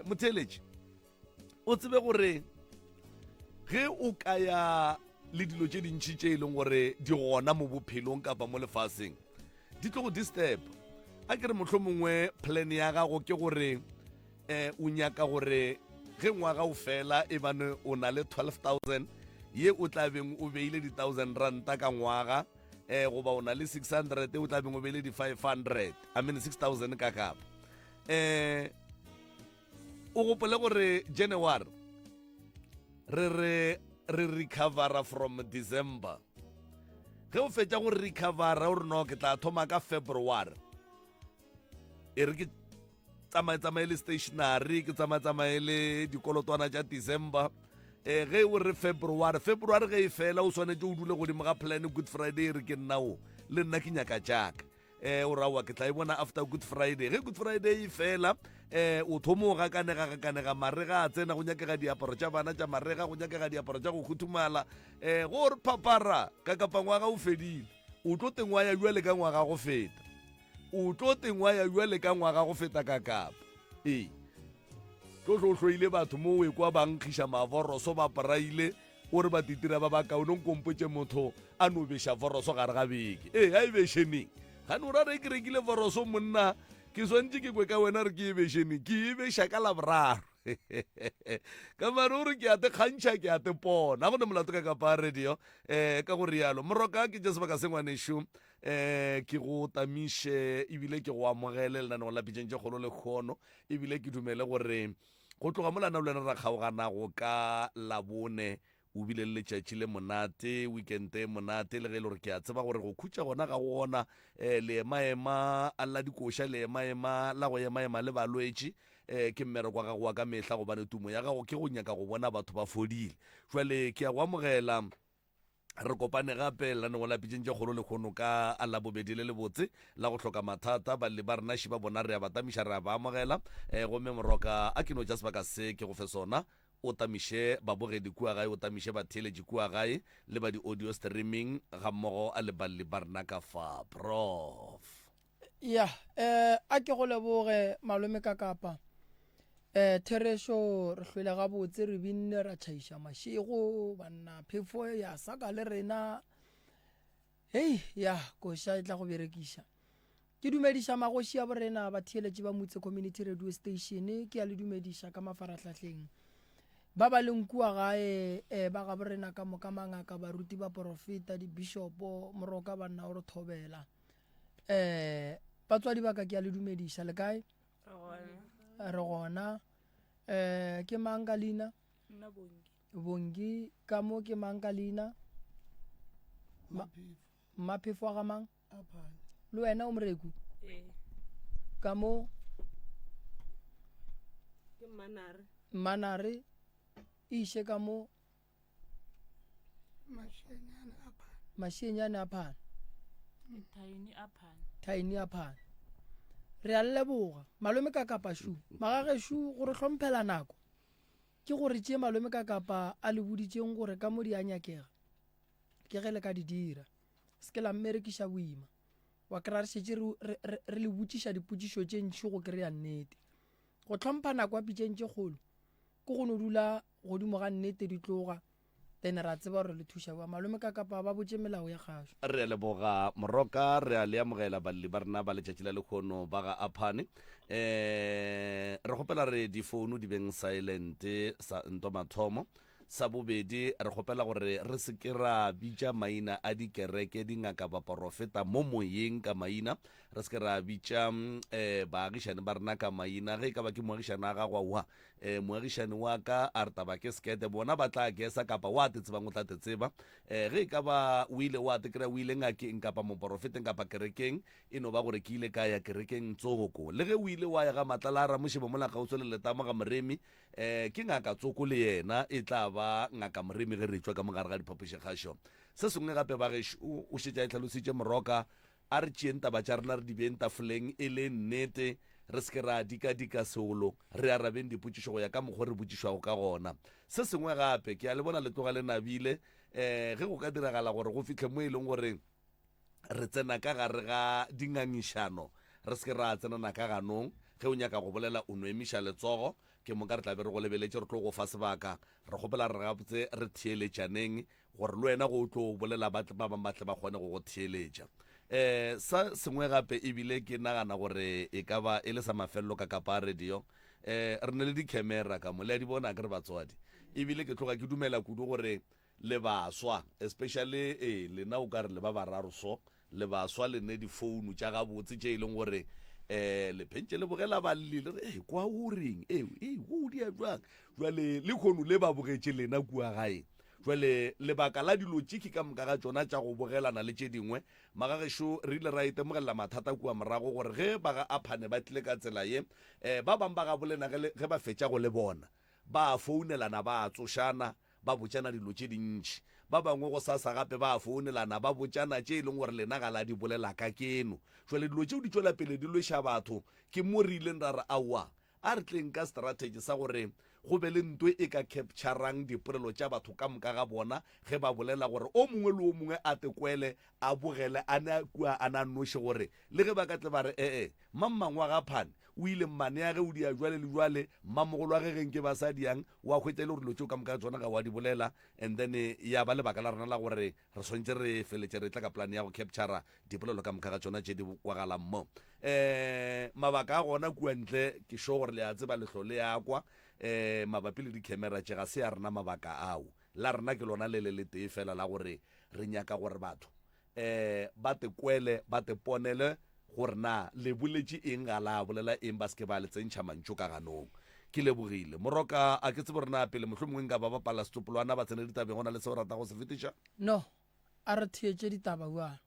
motheletši o tsebe gore ge o ka ya le dilo tše dintšhi tše e leng gore di gona mo bophelong kapa mo lefaseng di tlo go disturb a ke re motlho mongwe plan ya gago ke gore o nyaka gore ge ngwaga o fela e bane o na le 12,000 ye o tlabeng o beile di-1,000 ranta ka ngwaga goba o na le 600 o tlabeng o beile di-500 I mean 6,000 ka kapa o gopole gore January re recovera from December ge o fetša go recovera o re no ke tla thoma ka February e re ke tsamaye le stationary ke tsamaye le dikolotwana tša December ge o re February ge e fela o swanetse o dule godimo ga plan Good Friday re ke nnao le nna ke nyaka jaaka o rawa ke tla e bona after Good Friday ge Good Friday e fela o thomo ga kanega marega a tsena go nyakega diaparo tša bana tša marega go nyakega diaparo tša go khuthumala go re papara ka kapa ngwaga o fedile o tlo tengwa ya jwale ka ngwaga go feta o tlo tengwa ya jwale ka ngwaga go feta ka kapa tlo hloile batho mo we kwa ba nkgisha mavoroso ba paraile o re ba ditira ba ba kaonong kompotše motho a no beša voroso gare ga beke a e bešeneng ga no ra re ke rekile voroso monna ke swantse ke kwe ka wena re ke e bešeneng ke e beša ka laboraro ka mare o re ke ate kgantšha ke ate pona go ne molato ka kapa radio ka go rialo moroka ke tše sebaka se ngwanešo ke go tamiše ebile ke go amogele lenaneo la pitšeng tše kgolo le kgono ebile ke dumele gore go tloga mo lana o lena ra kgaoganago ka labone o bile le letšatši le monate weekend e monate le ge e le gore ke a tseba gore go khutša gona ga go gona leemaema a lla dikoša leemaema la go emaema le balwetši ke mmereko wa gago wa ka mehla gobane tumo ya gago ke go nyaka go bona batho ba fodile jwale ke a go amogela re kopane gape laneng la pitšeng tše kgolo le kgono ka a labobedi le lebotse la go hloka mathata balle ba rena šiba bona re a ba tamiša re a ba amogela gomme moroka a ke no tša sebaka se ke go fe sona o tamiše babogedi kua gae o tamiše batheletši kua gae le ba di-audio streaming ga mmogo a le balle ba rena ka fa prof a ke go leboge malome ka kapa Thereso re hlwele gabotse re binne ra tšhaiša mašego banna phefo ya saka le rena koša e tla go berekiša ke dumediša magoši a borena ba theeletše ba motse community radio station ke ya le dumediša ka mafaratlhatlheng ba ba leng kua gae ba ga borena ka moka mangaka baruti ba profeta di-bishopo moroka banna o re thobela batswadi ba ka ke ya le dumediša le kae re gona ke mang ka leina bongi ka mo ke mang ka leina maphefo a ga mang le wena o moreku ka mo manare iše ka mo mašenyane a phana tiny a phana re a leboga malome ka kapa shu magageshu gore hlomphela nako ke gore tše malome ka kapa a le boditšeng gore ka mo di a nyakega ke ge le ka di dira se ke la mmerekiša boima wa kry-a re šetše re le botšiša dipotšišo tše ntši go kry-a nnete go hlompa nako a pitšeng tše kgolo ke go no dula godimo ga nnete di tloga then ra tseba gore le thuša ba malome ka kapa ba botše melao ya kgašo re a leboga moroka re a le amogela balle ba rena ba letšatši la lekgono ba ga aphane re gopela re difounu di beng silent sa nto mathomo sa bobedi re gopela gore re se ke ra bitša maina a dikereke dingaka ba profeta mo moyeng ka maina re se ke ra bitša baagišane ba rena ka maina ge e ka ba ke moagišane a gagwa wa moagišane wa ka a re taba ke skete bona ba tla kesa kapa wa te tsebang o tla te tseba ge e ka ba o ile wa te kry-a o ile ngakeng kapa moprofeteng kapa kerekeng e no ba gore ke ile ka ya kerekeng tsoko le ge o ile wa ya ga matlala a ramošebo mola kgauswe le letamo ga moremi ke ngaka tsoko le yena e tla ba ngaka moremi ge re tšwa ka mogare ga diphapošekgašo se sengwe gape ba gešo o šetša e tlhalositše moroka a re tšeeng taba tša rena re di beng tafoleng e le nnete re se ke ra dika seolo re arabeng dipotšišo go ya ka mokgwa re botšišwago ka gona se sengwe gape ke a le bona le tloga le nabile ge go ka diragala gore go fitlhe mo e leng gore re tsena ka gare ga dingangišano re se ke ra tsenana ka ganong ge o nyaka go bolela o no emiša letsogo ke mo ka re tlabe re go lebeletse re tlo go fa sebaka re gopela re gabotse re theeletšaneng gore le wena go tlo bolela ba bangwe batle ba kgone go go theeletša sa sengwe gape ebile ke nagana gore e ka ba e le sa mafelelo ka kapa radio re ne le di-camera ka mo le a di bona ke re batswadi ebile ke tloga ke dumela kudu gore le baswa especially lena o ka re le ba bararo so le baswa le ne difounu tša gabotse tše e leng gore le phentše le bogela ba llele re kwa o reng go dia jwang jwale le kgono le ba bogetše lena kua gae jwale lebaka la dilo tšiki ka moka ga tšona tša go bogelana le tše dingwe magagešo re ile ra itemogelela mathata kua morago gore ge ba ga aphane ba tlile ka tsela ye ba bangwe ba ga bolena ge ba fetša go le bona ba founelana ba tsošana ba botšana dilo tše dintšhi ba bangwe go sasa gape ba founelana ba botšana tše e leng gore lena ga la di bolela ka keno jwale dilo tšeo di tšwela pele di loša batho ke mo re ileng ra re aowa a re tleng ka strategy sa gore go be le ntwe e ka capturang dipolelo tša batho ka moka ga bona ge ba bolela gore o mongwe le o mongwe a tekwele a bogele a ne kua a na noše gore le ge ba ka tle ba re mammangwe ga phane o ile mmane ya ge o dia jwale le jwale mmamogolo wa gegeng ke basadi yang wa hwetša le gore dilo tšeo ka moka tsona ga wa di bolela and then ya ba lebaka la rona la gore re swantse re feletše re tla ka plan ya go captura dipolelo ka moka ga tsona tše di kwagalang mo mabaka a gona kua ntle ke sure gore le a tseba letlho le yakwa mabapi le di-camera tše ga se ya rena mabaka ao la rena ke lona le tee fela la gore re nyaka gore batho ba te kwele ba te ponele gore na le boletše eng ga la bolela eng ba seke ba le tsentšha mantšho ka ganong ke lebogile moroka a ke tsebo rena pele mohlho mongwe nka ba bapala setopolwana ba tsene ditabeng go na le seo rata go se fetiša no a re theetše ditaba buana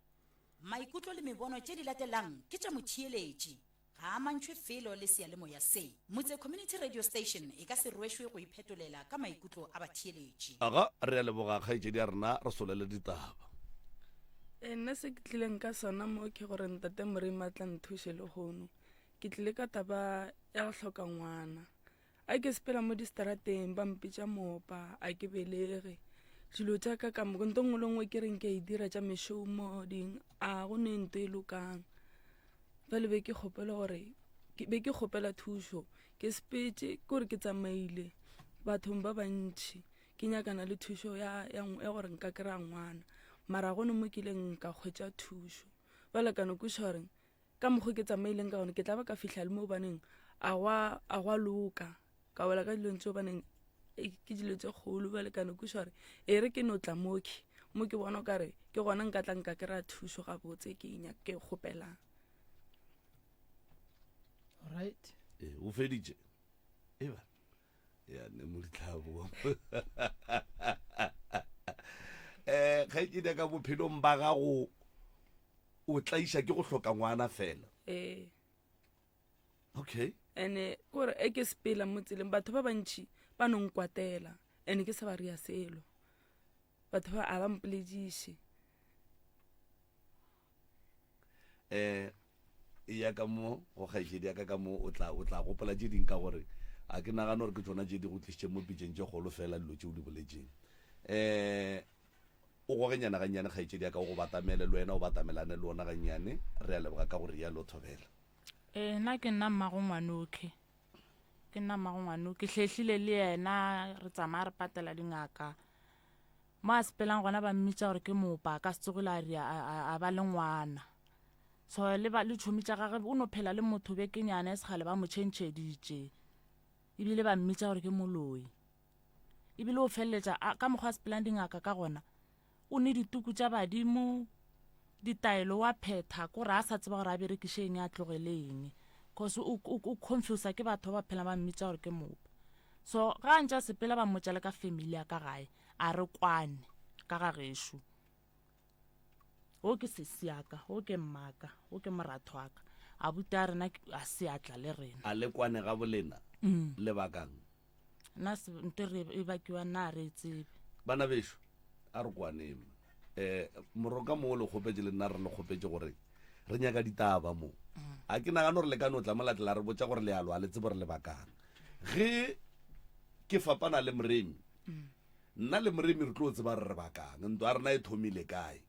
maikutlo le mebono tše di latelang ke tša motheeletši ga a mantšhwe felo le sealemoya se motse community radio station e ka se rwešwe go iphetolela ka maikutlo a batheeletši aga re a leboga kgaetšedi ya rena re solele ditaba nna se ke tlileng ka sona mo ke gore ntate moremi a tla nthuše le gono ke tlile ka taba ya go hloka ngwana a ke sepela mo distrarateng ba mpitša mopa a ke belege dilo tša ka ka moko nto ngwe le ngwe ke reng ke a e dira tša mešomo ding a go ne nto e lokang jale be ke kgopela thušo ke sepetse ke gore ke tsamaile bathong ba bantšhi ke nyakana le thušo ya gore nka kry-a ngwana mara gone mo kileng ka hwetša thušo jale ka nokuša gore ka mokgwa ke tsamaileng ka gone ke tla ba ka fihla le mo baneng a gwa loka ka wela ka dilong tseo baneng ke dilo tse kgolo jale ka nokuša gore e re ke no tla mo ke bona kare ke gona nka tla nka kry-a thušo gabotse ke kgopelang right o feditše eba ya ne mo ditlhabo kgaetšedi ka bophelong ba gago o tlaiša ke go hloka ngwana fela okay ande kore ke sepela mo tseleng batho ba bantšhi ba nonkwatela ande ke sa ba ria selo batho ba a ba mpolediše ya ka mo go kgaetšedi ya ka mo o tla gopola tše ding ka gore a ke nagana gore ke tsona tše di go tlišitše mo pitšeng tše kgolo fela dilo tše o di boletšeng o gogenyana gannyane kgaetšedi ya ka go batamele le wena o batamelane le ona gannyane re a leboga ka gore ya lo thobela nna ke nna mmagongwanoke hlehlile le yena re tsamaya re patela dingaka mo a sepelang gona ba mmitša gore ke mopa ka setsogile a re a ba le ngwana so le tšhomi tša gage o no phela le motho bekenyana e segale ba mo tšhentšheditše ebile ba mmitša gore ke moloi ebile o feleletša ka mokgwa a sepelang dingaka ka gona o ne dituku tša badimo ditaelo wa phetha kore a sa tseba gore a berekiše eng a tlogeleng cause o confusa ke batho ba phela ba mmitša gore ke mopa so ga ntša sepela ba mmotša le ka family ya ka gae a re kwane ka ga gešo o ke sesiaka o ke mmaka o ke moratho wa ka a buta rena a se atla le rena a le kwane ga bolena le bakang nna nto e bakiwa nna a re tsebe bana bešo a re kwaneng moroka mo le kgopetse le nna re le kgopetse gore re nyaka ditaba mo a ke nagane gore le ka no tla mo latela re botsa gore lealo a le tsebo re le bakang ge ke fapana le moremi nna le moremi re tlo tseba re bakang ntho a rena e thomile kae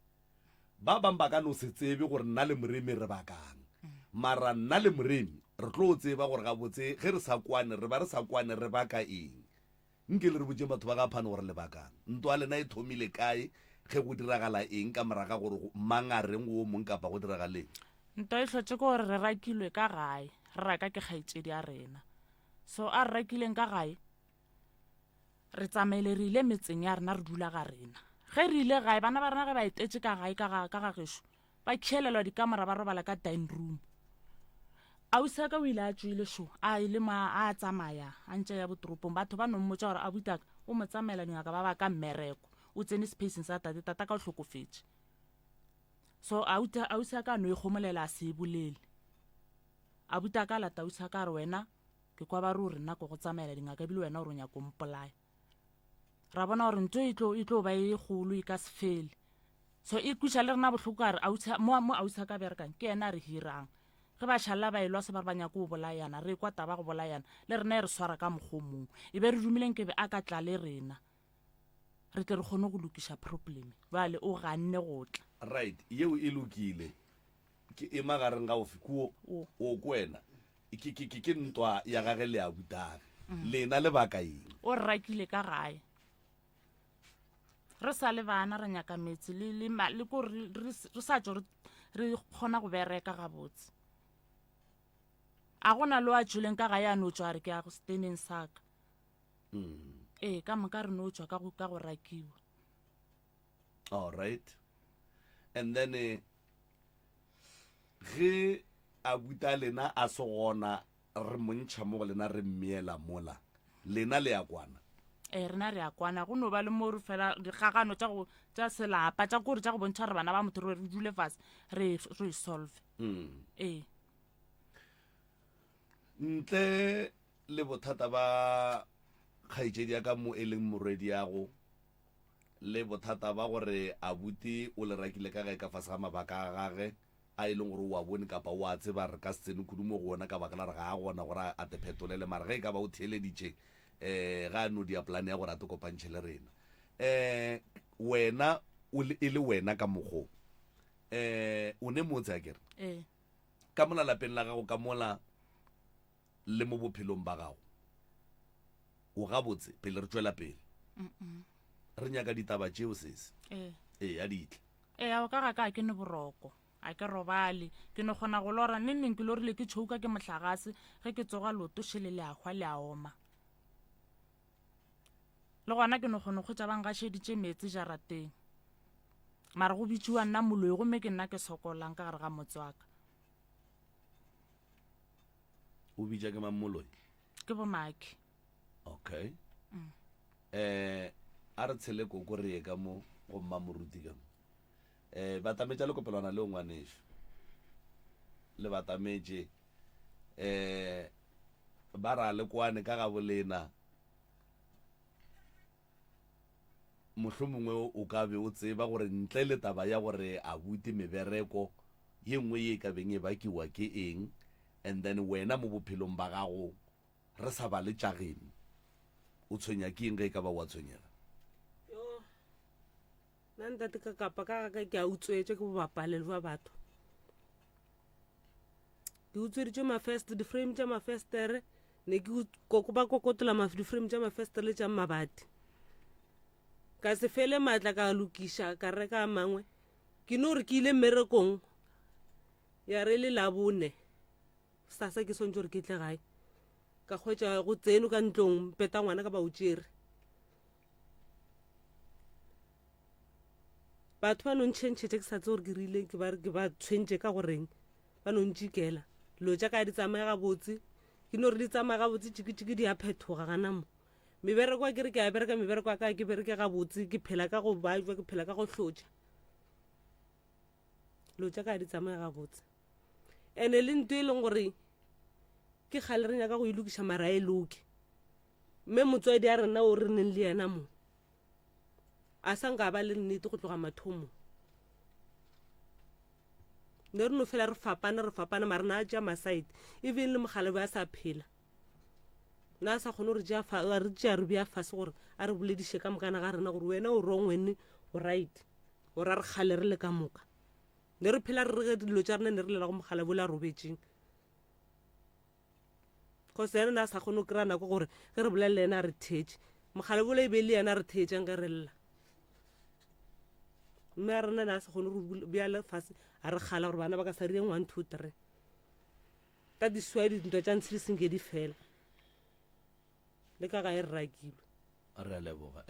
ba bang ba ka no se tsebe gore nna le moremi re bakang mara nna le moremi re tlo tseba gore ga botse ge re sa kwane re ba re sa kwane re baka eng nke le re botse batho ba ga phane gore le bakang ntwa lena e thomile kae ge go diragala eng ka moraga gore mang a reng o mong kapa go diragaleng nto e tlhotse ke gore re rakilwe ka gae re raka ke kgaitsedi a rena so a re rakileng ka gae re tsamaile re ile metseng ya rena re dula ga rena ge re ile gae bana ba rena ge ba etetse ka gae ka ga gešo ba khielelwa dikamera ba robala ka dining room ausi ka o ile a tswile sho a ile a tsamaya a ntse ya botoropong batho ba nommotsa gore a butaka o mo tsamaela dingaka ba ba ka mmereko o tsene spacing sa tata ka o hlokofetse so ausi ka no e gomolela a se bolele a butaka la tausi ka re wena ke kwa ba re o rena go tsamaela dingaka bile wena o ronya go mpolaya ra bona gore ntwe e tlo ba e golo e ka se fele so e kutša le rena bohloko a re mo ausi ka berekang ke yena a re hirang ge ba šalla ba elwa se ba re ba nyako o bolayana re kwa taba go bolayana le rena e re swara ka mokgomong e be re dumileng ke be a ka tla le rena re tle re kgone go lokiša problem bale o ganne go tla right yeo e lokile ke e magareng ga ofe kuo o kwena ke ntwa ya gage le a butaka lena le baka eng o re rakile ka gae re sa le bana re nyaka metsi le ko re sa tšo re kgona go bereka gabotse a gona lo a tšweleng ka gae a no tswa re ke a go steneng saka ee ka moka re no tswa ka go rakiwa all right and then ge a buta lena a se gona re montšha mo go lena re mmeela mola lena le ya kwana rena re a kwana go no ba le mo re fela dikgagano tša selapa tša kore tša go bontšha re bana ba motho re dule fase re e solve ee ntle le bothata ba kgaitsedi ya ka mo e leng morwedi yago le bothata ba gore abuti o le rakile ka gae ka fase ga mabaka a gage a e leng gore o a bone kapa o a tseba re ka se tsene kudu mo go ona ka baka la re ga a gona gore a te phetolele mara ge e ka ba o theeleditše ga a no dia plan ya gore a te kopantšhe le rena wena e le wena ka mokgo o ne motse a kere ka mola lapeng la gago ka mola le mo bophelong ba gago o ga botse pele re tswela pele re nyaka ditaba tšeo sese a ditla o ka ga ka ke ne boroko a ke robale ke no kgona go lora neng ke lorile ke tšhouka ke mohlagase ge ke tsoga lotošhe le leakgwa le a oma le gona ke no kgone go tša bangašeditše metsi jarateng mara go bitšiwa nna moloi gomme ke nna ke sokolang ka gare ga motse wa ka o bitša ke mammoloi ke bomaki okay a re tshele koko re ye ka mo go mmamoruti ka mo batametša le kopelwana le o ngwanešo le batametše ba ra le kwane ka ga bolena mohlomongwe o ka be o tseba gore ntle le taba ya gore a buti mebereko ye nngwe ye ka beng e bakiwa ke eng and then wena mo bophelong ba gago re sa ba le tšageno o tshwenya ke eng ge e ka ba wa tshwenyega nna ntate ka kapa ka ka ke a utswetse ke bobapalelo ba batho ke utsweditše mafest di-frame tša mafestere ne ke ba kokotola di-frame tša mafestere le tša mabati ka se fele maatla ka lokiša ka reka a mangwe ke no re ke ile mmerekong ya re le labone sasa ke sontse gore ke tle gae ka kgwetša go tseno ka ntlong peta ngwana ka ba utsere batho ba nontšhentšhete ke sa tse gore ke rile ke ba tshwentše ka goreng ba nontšhikela lo tša ka di tsamaya gabotse ke no re di tsamaya gabotse tšhikitšhiki di a phethoga gana mo mebereko ke re ke a bereka mebereko a ka ke bereke gabotse ke phela ka go bajwa ke phela ka go hlotša lo tša ka di tsamaya gabotse ene le nto e leng gore ke kgale re nyaka go ilokiša mara e loke mme motswadi a rena o re neng le yena mo a sa nka ba le nnete go tloga mathomo ne re no fela re fapana mara na a tša masaete even le mogale ba sa phela na sa kgone re tšea re bea fase gore a re bolediše ka mokana ga rena gore wena o wrong wene o right gore a re kgale re le ka moka ne re phela re rege dilo tša rena ne re lela go mogala bola robetšeng cause yane na sa kgone go kry-a nako gore ge re bolelele ena a re thetše mogale bole e be le yena a re thetšeng ge re lla mme a rena na a se kgone go bjale fase a re kgala gore bana ba ka sa rieng 1 2 3 ka diswa dintwa tša ntshedi senkedi fela le ka ga e rakilwe re a leboga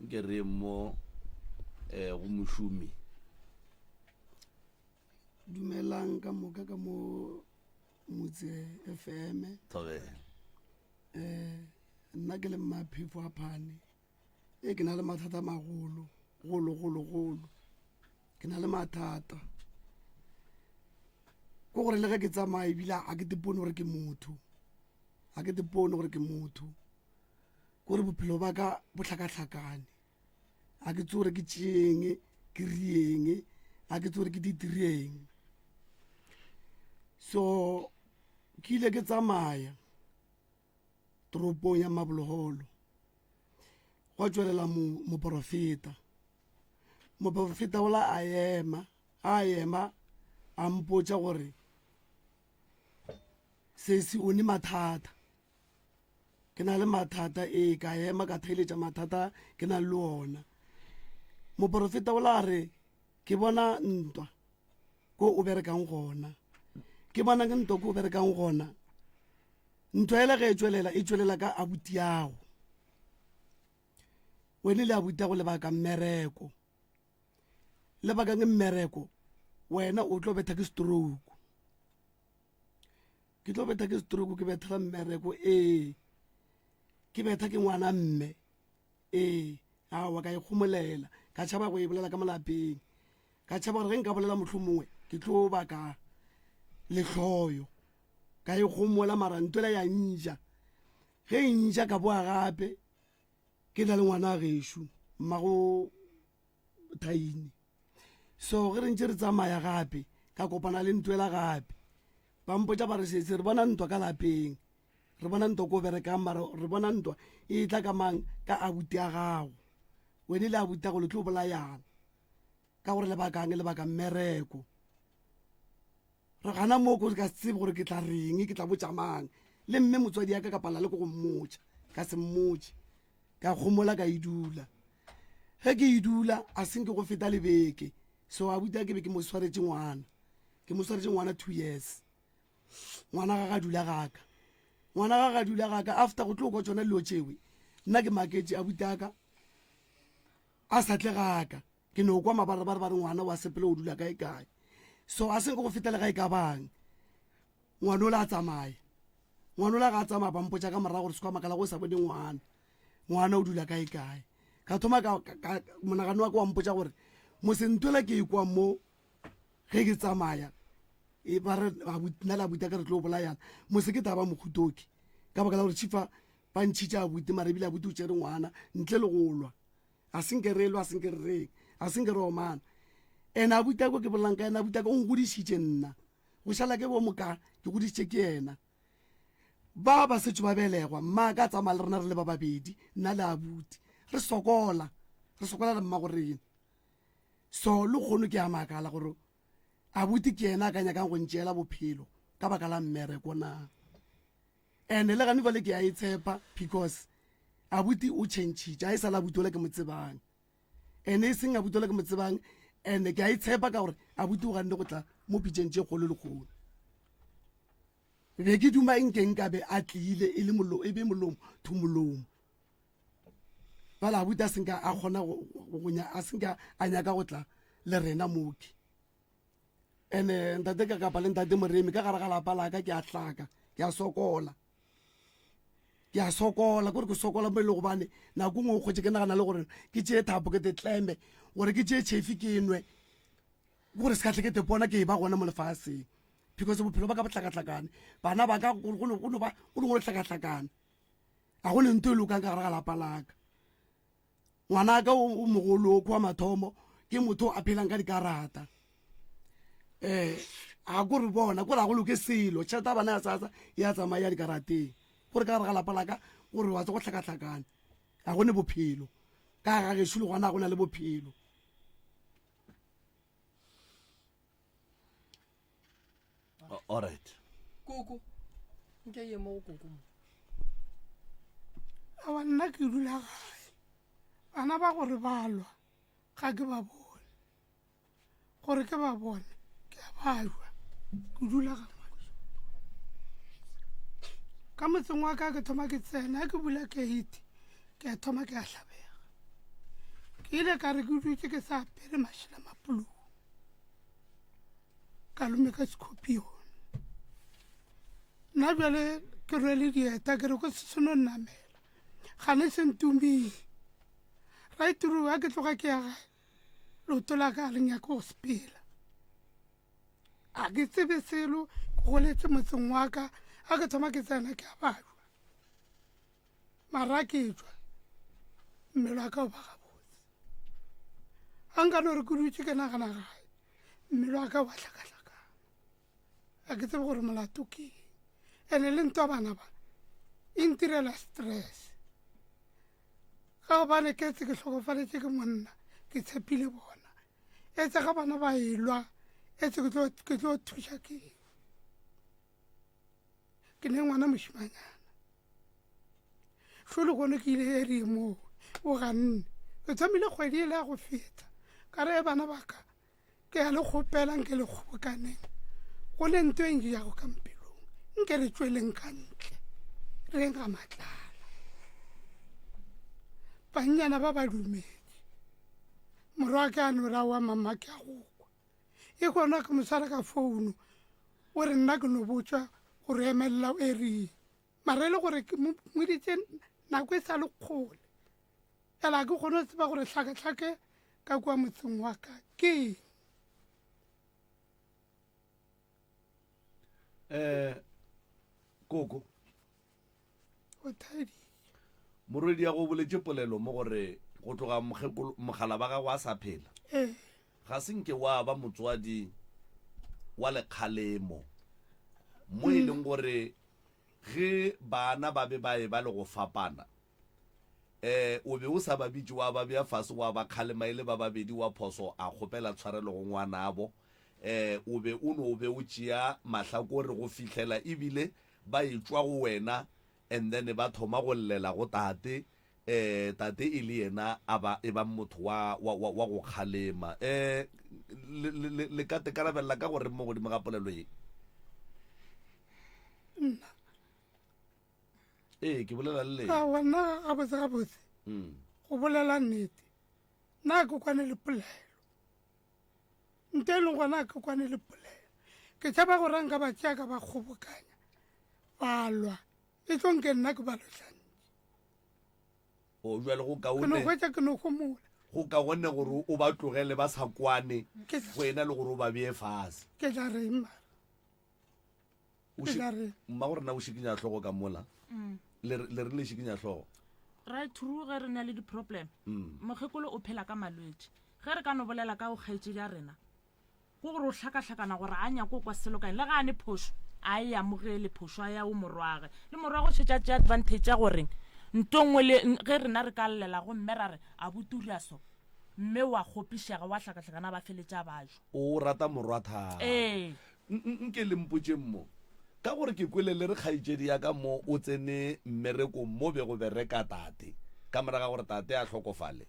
nke re mo go mošomi dumelang ka moka ka mo motse FM thobela nna ke le maphefo a phane ke na le mathata magolo golo ke na le mathata ko gore le ge ke tsamaya ebile a ke tepone gore ke motho kore bophelo ba ka bo tlhakatlhakane a ke tse gore ke tšeeng ke rieng a ke tse gore ke ditireng so ke ile ke tsamaya toropong ya Maboloholo go tswelela moprofeta ola a ema a mpotša gore sesi o ne mathata ke na le mathata ka ema ka theeletša mathata ke na le ona moprofeta ola a re ke bona ntwa ko o berekang gona ke bona ke ntwa ko o berekang gona ntwa ele ge e tswelela ka abuti yago wene le abuti yago lebaka mmereko mmereko wena o tlo betha ke stroke ke bethela mmereko ke betha ke ngwana mme awa ka ikgomolela ka tšhaba go e bolela ka malapeng ka tšhaba gore ge nka bolela motlho mongwe ke tlo baka lehloyo ka ikgomola mara ntwela ya nja ge nja ka boa gape ke na le ngwana a gešo mmago Thaini so ge re ntse re tsamaya gape ka kopana le ntwela gape ba mpotša ba re setse re bona ntwa ka lapeng re bona ntwa ko berekang mara re bona ntwa e tla ka mang ka abuti ya gago wene le abuti ya go le tlo bolayang ka gore lebaka mmereko re gana mo ko ka tsebe gore ke tla reng ke tla botša mang le mme motswadi ya ka pala le ko go mmotša ka se mmotše ka gomola ka idula ge ke idula a senke go feta lebeke so abuti ya ke be ke mo swaretše ngwana 2 years ngwana ga ga dula gaka after go tlo go tsona lo tšewe nna ke maketse abuti aka a sa tle gaka ke no kwa mabarabara ba re ngwana wa sepele o dula kae so a senke go fetela gae ka bang ngwana o la ga tsamaya ba mpotša ka morago gore se kwa makala go sa bone ngwana o dula kae ka thoma ka monagano wa ka wa mpotša gore mosentwela ke ikwa mo ge ke tsamaya ba re nna le abuti ka re tlo bolayana mose ke taba mokhutoki ka baka la gore chifa ba ntšhitša abuti mara ebile abuti o tšere ngwana ntle le go lwa a senke re reng a senke re omana ene abuti ako ke bolelang ka ena abuti ako o ngodišitše nna go šala ke bo moka ke godišitše ke ena ba setse ba belegwa mma ka tsamaya le rena re le ba babedi nna le abuti re sokola le mma gorena so le kgono ke a makala gore abuti ke ena a ka nyakang go ntšeela bophelo ka baka la mmereko na ande le gane bale ke a e tshepa because abuti o tšhentšhitše a e sala abuti ole ke mo tsebang ene e seng abuti ole ke mo tsebang ande ke a e tshepa ka gore abuti o ganne go tla mo pitšeng tše kgolo le kgolo be ke duma enkeng ka be a tlile e be molomo to molomo bala abuti a senka a kgona a senka a nyaka go tla le rena moki ene ntate ka kapa le ntate moremi ka gare ga lapa la ka ke a tlaka ke a sokola kore ke sokola mo e le gobane nako ngwe o kgwetse ke nagana le gore ke tšee thapo ke tetleme gore ke tšee tšhefi ke nwe gore se ka tle ke tepona ke e ba gona mo lefaseng because bophelo ba ka botlhakatlhakane bana ba ka go ne go tlhakatlhakane ga go ne nto e lokang ka gare ga lapa laka ngwana ka o mogolo kwa mathomo ke motho a phelang ka dikarata a kore bona kore a go loke selo tšhelete a bana ya sasa ya tsamaya ya dikarateng gore ka gare ga lapa laka gore wa tse go tlhakatlhakane ga gone bophelo ka ga gešo le gona a go na le bophelo alright koko nke ye mo go koko mo a wa nna ke dula gae bana ba gore ba lwa ga ke ba bone gore ke ba bone ke a balwa ke dula ga ngwana ka motseng wa ka ke thoma ke tsena ke bula gate ke a thoma ke a hlabega ke ile ka re ke dutse ke sa apere mašela mapulu ka lome ka scorpion nna bjale ke rwele dieta ke re ko se seno nnamela gane sentumile right through a ke tloga ke ya gae loto la ka leng ya ko go sepela a ke tsebe selo ke goletse motseng wa ka a ke thoma ke tsena ke a balwa mara ke tswa mmelo wa ka o ba gabotse a nka no re ke dutse ke nagana gae mmelo wa ka wa hlakahlakana a ke tsebe gore molato ke ene le ntwa bana ba intirela stress ga gobane ke tse ke tlhokofaletše ke monna ke tshepile bona etse ga bana ba elwa etse ke tlo thuša ke ne ngwana mošimanyana šole gone ke ile ere moo o ganne ke thomile kgwedi ele ya go feta ka re bana ba ka ke ya le kgopela nke le kgobokaneng go le nto e nje ya go ka mpelong nke re tsweleng ka ntle re nga matlala bannyana ba ba dumedi morwa ke a nora wa mama ke a gokwa e kgona ke mosara ka founu o re nna ke no botswa gore emelela o ering mara e le gore moditse nako e sa le kgole fela ke kgone go tseba gore tlhake-tlhake ka kua motseng wa ka ke koko o thadi morwedi ya go boletse polelo mo gore go tloga mogala ba gago a sa phela ga se nke wa ba motswadi wa lekgalemo mo e leng gore ge bana ba be ba e ba le go fapana o be o sa ba bitse wa ba bea fase wa ba kgalema ile ba babedi wa phoso a kgopela tshwarelo go ngwana abo o be o tšea mahlakore go fihlela ebile ba etswa go wena and then ba thoma go llela go tate tate e le yena e ba motho wa go kgalema le ka tekarabelela ka gore mo godimo ga polelo e ke bolela le a wena gabotse go bolela nnete nna ke kwane le polelo nte e leng gona ke kwane le polelo ke tšhaba gore nka ba tšea ka ba kgobokanya balwa e tlo nke nna ke balotlantši o jwale go ke no kaone hwetša ke no gomola go ka gonne gore o ba tlogele ba sa kwane go ena le gore o ba bee fase ke tla reng mara ke tla reng mma gore na o šikinya tlhogo ka mola le re le šikinya tlhogo right true ge re na le di-problem mokgekolo o phela ka malwetse ge re ka no bolela ka go kgaetse ja rena go gore o hlakahlakana gore a nyako kwa selokane le ga a ne phoso a e amogele phoso a ya o morwage le morwago tšhetša tše advantage ya goreng nto ngwe le ge rena re ka llela go mme ra re a boturiaso mme wa kgopišega wa hlakahlakana ba feletša bajo o rata morwa thata nke le mpotse mo ka gore ke kwele le re kgaitsedi ya ka mo o tsene mmereko mo be go bereka tate ka moraga gore tate a tlhokofale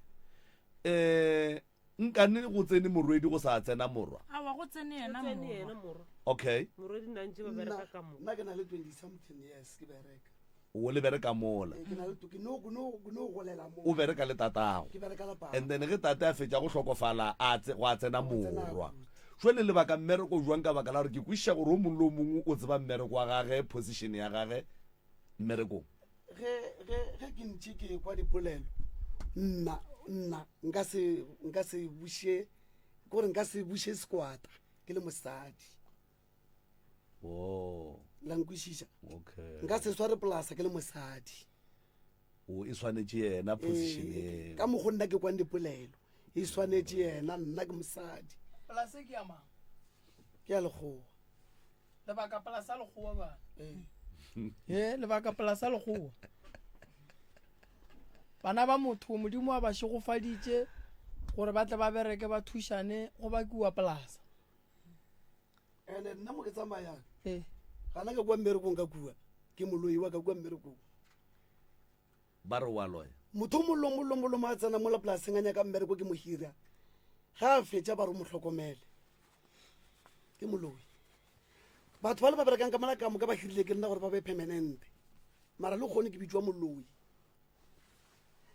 nkane go tsene morwedi go sa tsena morwa awa go tsene yena morwa okay morwedi nantse ba bereka ka mo nna ke na le 20 something years ke bereka o le bereka mola ke na le ke no golela mo o bereka le tatago ke bereka la pa and then ge tate a fetša go tlhokofala go a tsena morwa jwale lebaka mmereko jwang ka baka la gore ke kwešiša gore o mongwe le o mongwe o tseba mmereko wa gage position ya gage mmerekong ge ke ntše ke kwa dipolelo nna nka se buše gore nka se buše squata ke le mosadi la nkwešiša nka se sware polasa ke le mosadi o e swanetše yena position eo ka mokgo nna ke kwane dipolelo e swanetše yena nna ke mosadi polase ke ya mang ke ya lekgowa lebaka polasa lekgowa ba lebaka polasa lekgowa bana ba motho modimo wa ba šegofaditše gore ba tle ba bereke ba thušane go bakiwa polasa ande nna mo ke tsamayang gana ke kwa mmerekong ka kua ke moloi wa ka kwa mmerekong ba re wa loya motho mollo mo a tsena mola polaseng a nyaka mmereko ke mo hira ga a fetša ba re mo tlhokomele ke moloi batho ba le ba berekang ka mola ka moka ba hirile ke nna gore ba be permanente mara le kgone ke bitswa moloi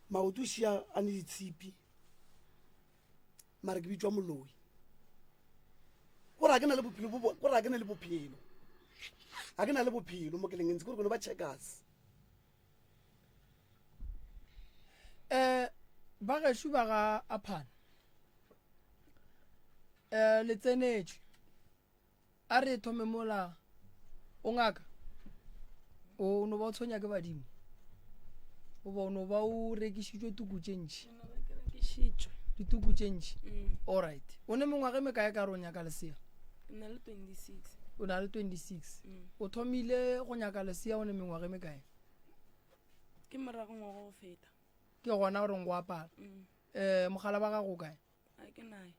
maoto šia a ne ditshipi mara ke bitswa moloi gore a ke na le bophelo a ke na le bophelo mo ke leng ntse kore kone ba checkers ba gešo ba ga aphana le tsenetše a re thome mola o ngaka o no ba o tshwenya ke badimo goba o no ba o rekišitšwe tuku tše ntšhi dituku tše ntšhi allright o ne mengwage me kae ka re o nyaka lesea ke na le 26 o na le 26 o thomile go nyaka lesea o ne mengwage me kae ke morago ngwaga go feta ke gona goreng go apala mogala ba gago kae a ke nae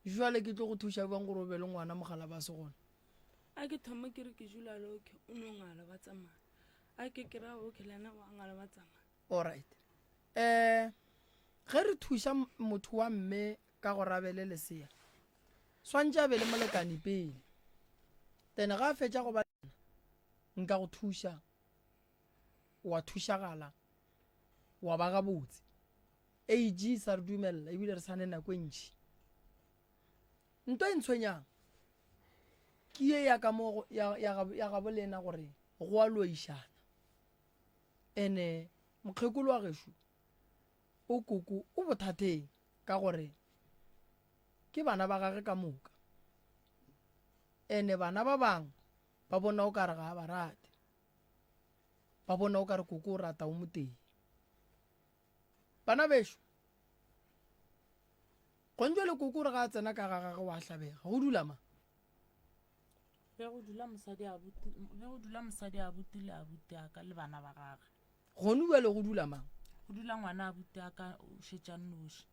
jale ke tlo go thuša bang gore o be le ngwana mogala ba se gona a ke thoma ke re ke jula loke o ne o ngala ba tsamaya a ke kry-a oke le ena wa ngala ba tsamaya allright ge re thuša motho wa mme ka go rabele lesea swantse a be le molekane pele then ga a fetša go ba nka go thuša wa thušagala wa ba gabotse age sa re dumelela ebile re sane nako e ntšhi nto e ntshwenyang ke ye ya ka mo ya gabo le ena gore go a loišana ene mokgekolo wa gešo o koko o bothateng ka gore ke bana ba gage ka moka ene bana ba bang ba bona o ka re ga ba rate ba bona o ka re koko o rata o moteng bana bešo gontse le koko re ga a tsena ka ga gage wa hlabega go dula ma ge go dula mosadi a butile a bute aka le bana ba gage gone bua le go dula mang go dula ngwana a bute aka o šetša nnoši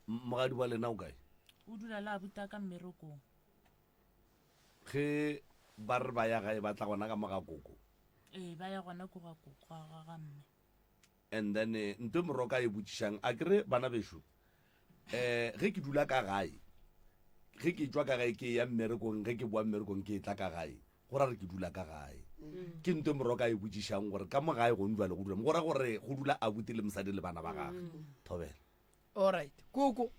mogadi wa lena o kae o dula le a bute aka mmerekong ge ba re ba ya gae ba tla gona ka moga koko ee ba ya gona ko ga koko ga mme and then nto moroka e botšišang a kere bana bešo ge ke dula ka gae ge ke tswa ka gae ke ya mmerekong ge ke boa mmerekong ke tla ka gae go ra re ke dula ka gae ke nto moroka e botšišang gore ka mo gae go ndwa le go dula gore gore go dula a bute le mosadi le bana ba gage thobela allright koko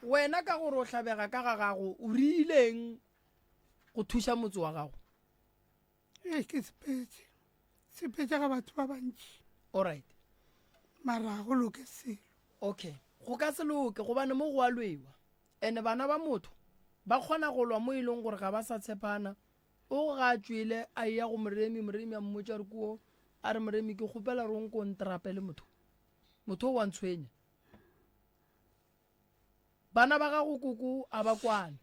wena ka gore o hlabega ka ga gago o riileng go thuša motse wa gago ke sepetse ga batho ba bantši allright mara go loke selo okay go ka se loke gobane mo go a lwewa ene bana ba motho ba kgona go lwa mo e leng gore ga ba sa tshepana o ga a tswile a ya go moremi a mmotša re kuo a re moremi ke kgopela re nko ntrapele motho o wa ntshwenya bana ba gago koko a ba kwane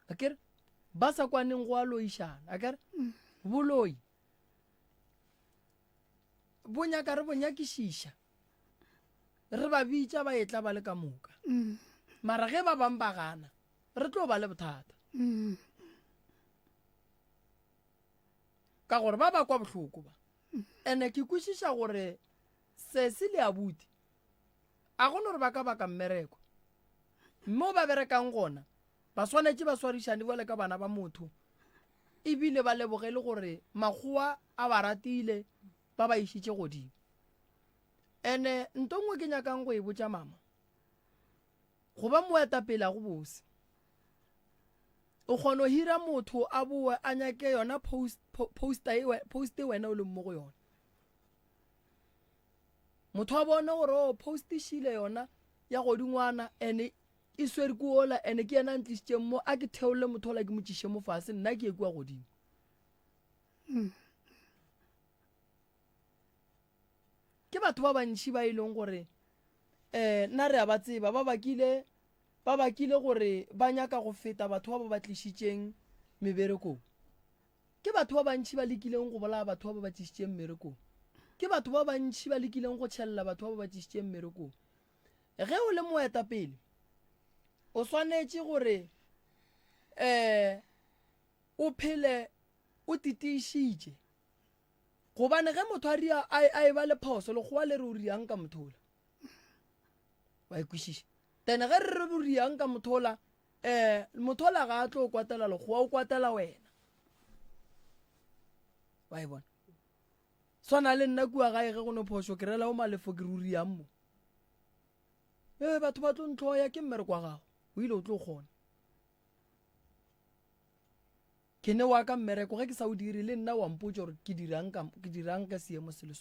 akere ba sa kwaneng go a loišana akere boloi bo nyaka re bo nyakišiša re ba bitša ba etla ba le ka moka mara ge ba bang ba gana re tlo ba le bothata ka gore ba ba kwa bohloko ba ene ke kwešiša gore sese le abuti a gone gore ba ka baka mmereko mo ba berekang gona ba swanetše ba swarišane bole ka bana ba motho ebile ba lebogele gore makgowa a ba ratile ba ba išitše godimo ene nto ngwe ke nyakang go e botša mama goba moetapele a go bose o kgona go hira motho a boe a nyake yona poste wena o leng mo go yona motho a bona gore o postišile yona ya godingwana ene e swere ke ola ene ke yena ntlišitšeng mo a ke theolole motho ola ke motšiše mo fase nna ke ye kua godimo ke batho ba bantši ba e leng gore nna re a ba tseba ba bakile gore ba nyaka go feta batho ba ba tlišitšeng meberekong ke batho ba bantši ba lekileng go bolaya batho ba ba tlišitšeng mmerekong ke batho ba bantši ba lekileng go tšhelela batho ba ba tlišitšeng mmerekong ge o le moetapele o swanetše gore o o titišitše gobane ge motho a e ba le phoso lekgowa le re o riang ka mothola wa ekwešiša then ge re re o riang ka mothola mothola ga a tlo o kwatela lekgowa o kwatela wena wa e bona swana le nna kua gae ge go ne phoso ke rela o malefo ke re o riang mo batho ba tlo ntloya ke mmereko wa gago o ile o tlo kgona ke ne wa ka mmereko ge ke sa o dire le nna wa mpotsa gore ke dirang ka seemo se le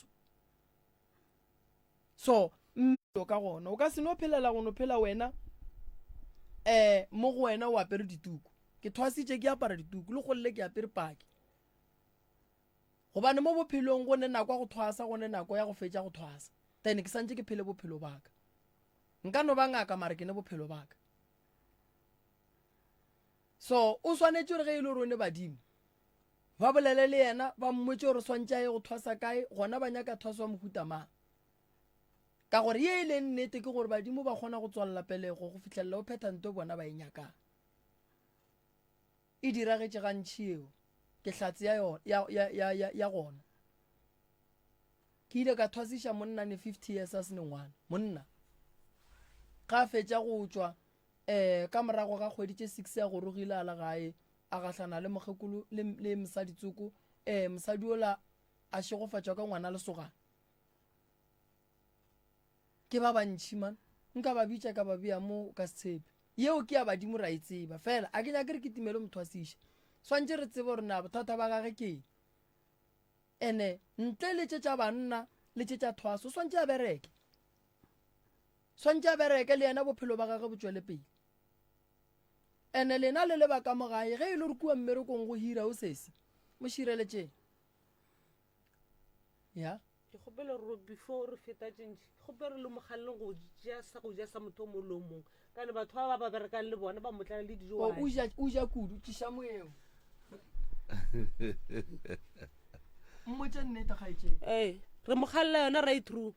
so mmelo ka gona o ka se no phelela go no phela wena mo go wena o apere dituku ke thwasitše ke apara dituku le golle ke apere paki gobane mo bophelong go ne nako ya go thwasa go ne nako ya go fetša go thwasa then ke santse ke phele bophelo baka nka no ba ngaka mare ke ne bophelo baka so o swanetše gore ge e le gore o ne badimo ba bolele le yena ba mmotse gore swantše a ye go thwasa kae gona ba nyaka thwaswa mohuta mang ka gore ye e leng nnete ke gore badimo ba kgona go tswalela pelego go fitlhelela o phetha nto bona ba e nyakang e diragetše gantši eo ke hlatse ya gona ke ile ka thwasiša monna ne 50 years a sene ngwana monna ga a fetša go tšwa ka morago ga kgwedi tše 6 ya go rogile a la gae a gahlana le mokgekolo le mosadi tsoko mosadi ola a šegofatšwa ka ngwana lesogana ke ba bantši man nka ba bitša ka ba bea mo ka setshepe yeo ke ya badimo ra e tseba fela a ke nyake re ke timele mothwasiša swantše re tsebe gore na bothata ba gage ke ene ntle le tše tša banna le tše tša thwaso swantše a bereke le yena bophelo ba gage bo tšwele pele ene lena le lebaka mo gae ge e le gore kua mmerekong go hira o sese mo šireletšeng ya ke kgopela gore before re feta tšentši kgopela le mogaleng go ja sa motho mo lo mongwe kane batho ba ba berekang le bona ba motlana le dijo o ja kudu tšiša moeo mmotse nnete gaetšeng re mogalela yona right through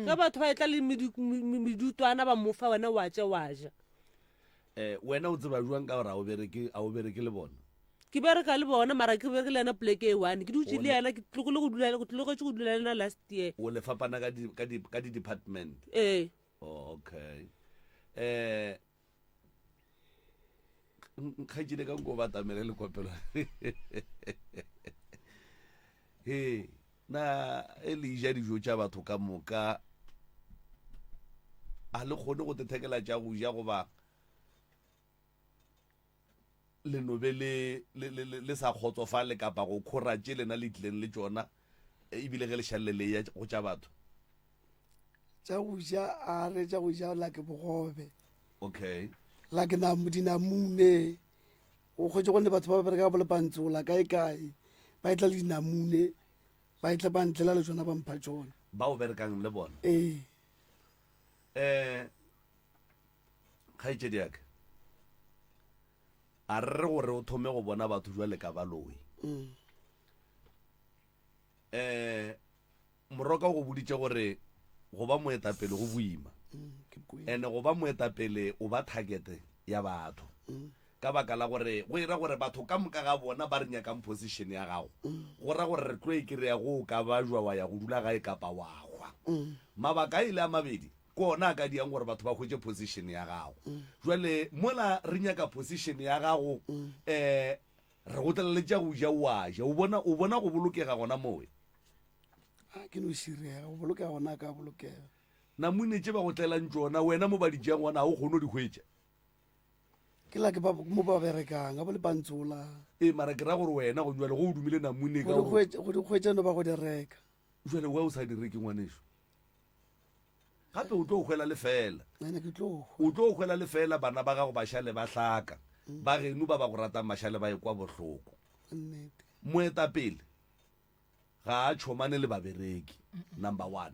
ka batho ba e tla le medutwana ba mofa wena wa ja wena o tseba juang ka gore a o bereke le bona ke bereka le bona mara ke bereke le yena poleke e one ke dutse le yana ke tlogetse go dula lena last year o le fapana ka di-department okay nkgatsile ka nko batamele le kopelo na e le ija dijo tša batho ka moka a le kgone go tethekela tša go ja goba lenobe le sa kgotsofale kapa go kgoratše lena le tlileng le tšona ebile ge le šalele le ya go tša batho tša go ja a re tša go ja la ke bogobe okay la ke dinamune o kgwetse gonne batho ba bereka bole pantsola kae ba etla le dinamune ba etla ba ntlela le tsona ba mpha tsona ba o berekang le bona kgaetšedi yaka a re gore o thome go bona batho jwa le ka baloi moroka go boditše gore go ba moetapele go boima ene go ba moetapele o ba target ya batho ka baka la gore go ira gore batho ka moka ga bona ba re nyakang position ya gago go ra gore re tlo e kry-a go ka ba jwa wa ya go dula gae kapa wa gwa mabaka ile a mabedi ko ona a ka diang gore batho ba hwetse position ya gago jwale mola re nyaka position ya gago re go tleletša go ja wa ja o bona go bolokega gona mowe ke no širega go bolokega gona ka bolokega namonetse ba go tlelang tsona wena mo ba di jang gona ga o kgone o di hwetša ke la ke mo ba berekang ga bole pantsola mara ke ra gore wena go jwale go o dumile namone go di hwetša no ba go di reka jwale wa o sa di reke ngwanešo gape o tlo o hwela lefela o tlo o hwela lefela bana ba gago bašale ba hlaka ba geno ba ba go ratang mašale ba e kwa bohloko moetapele ga a tšhomane le babereki number 1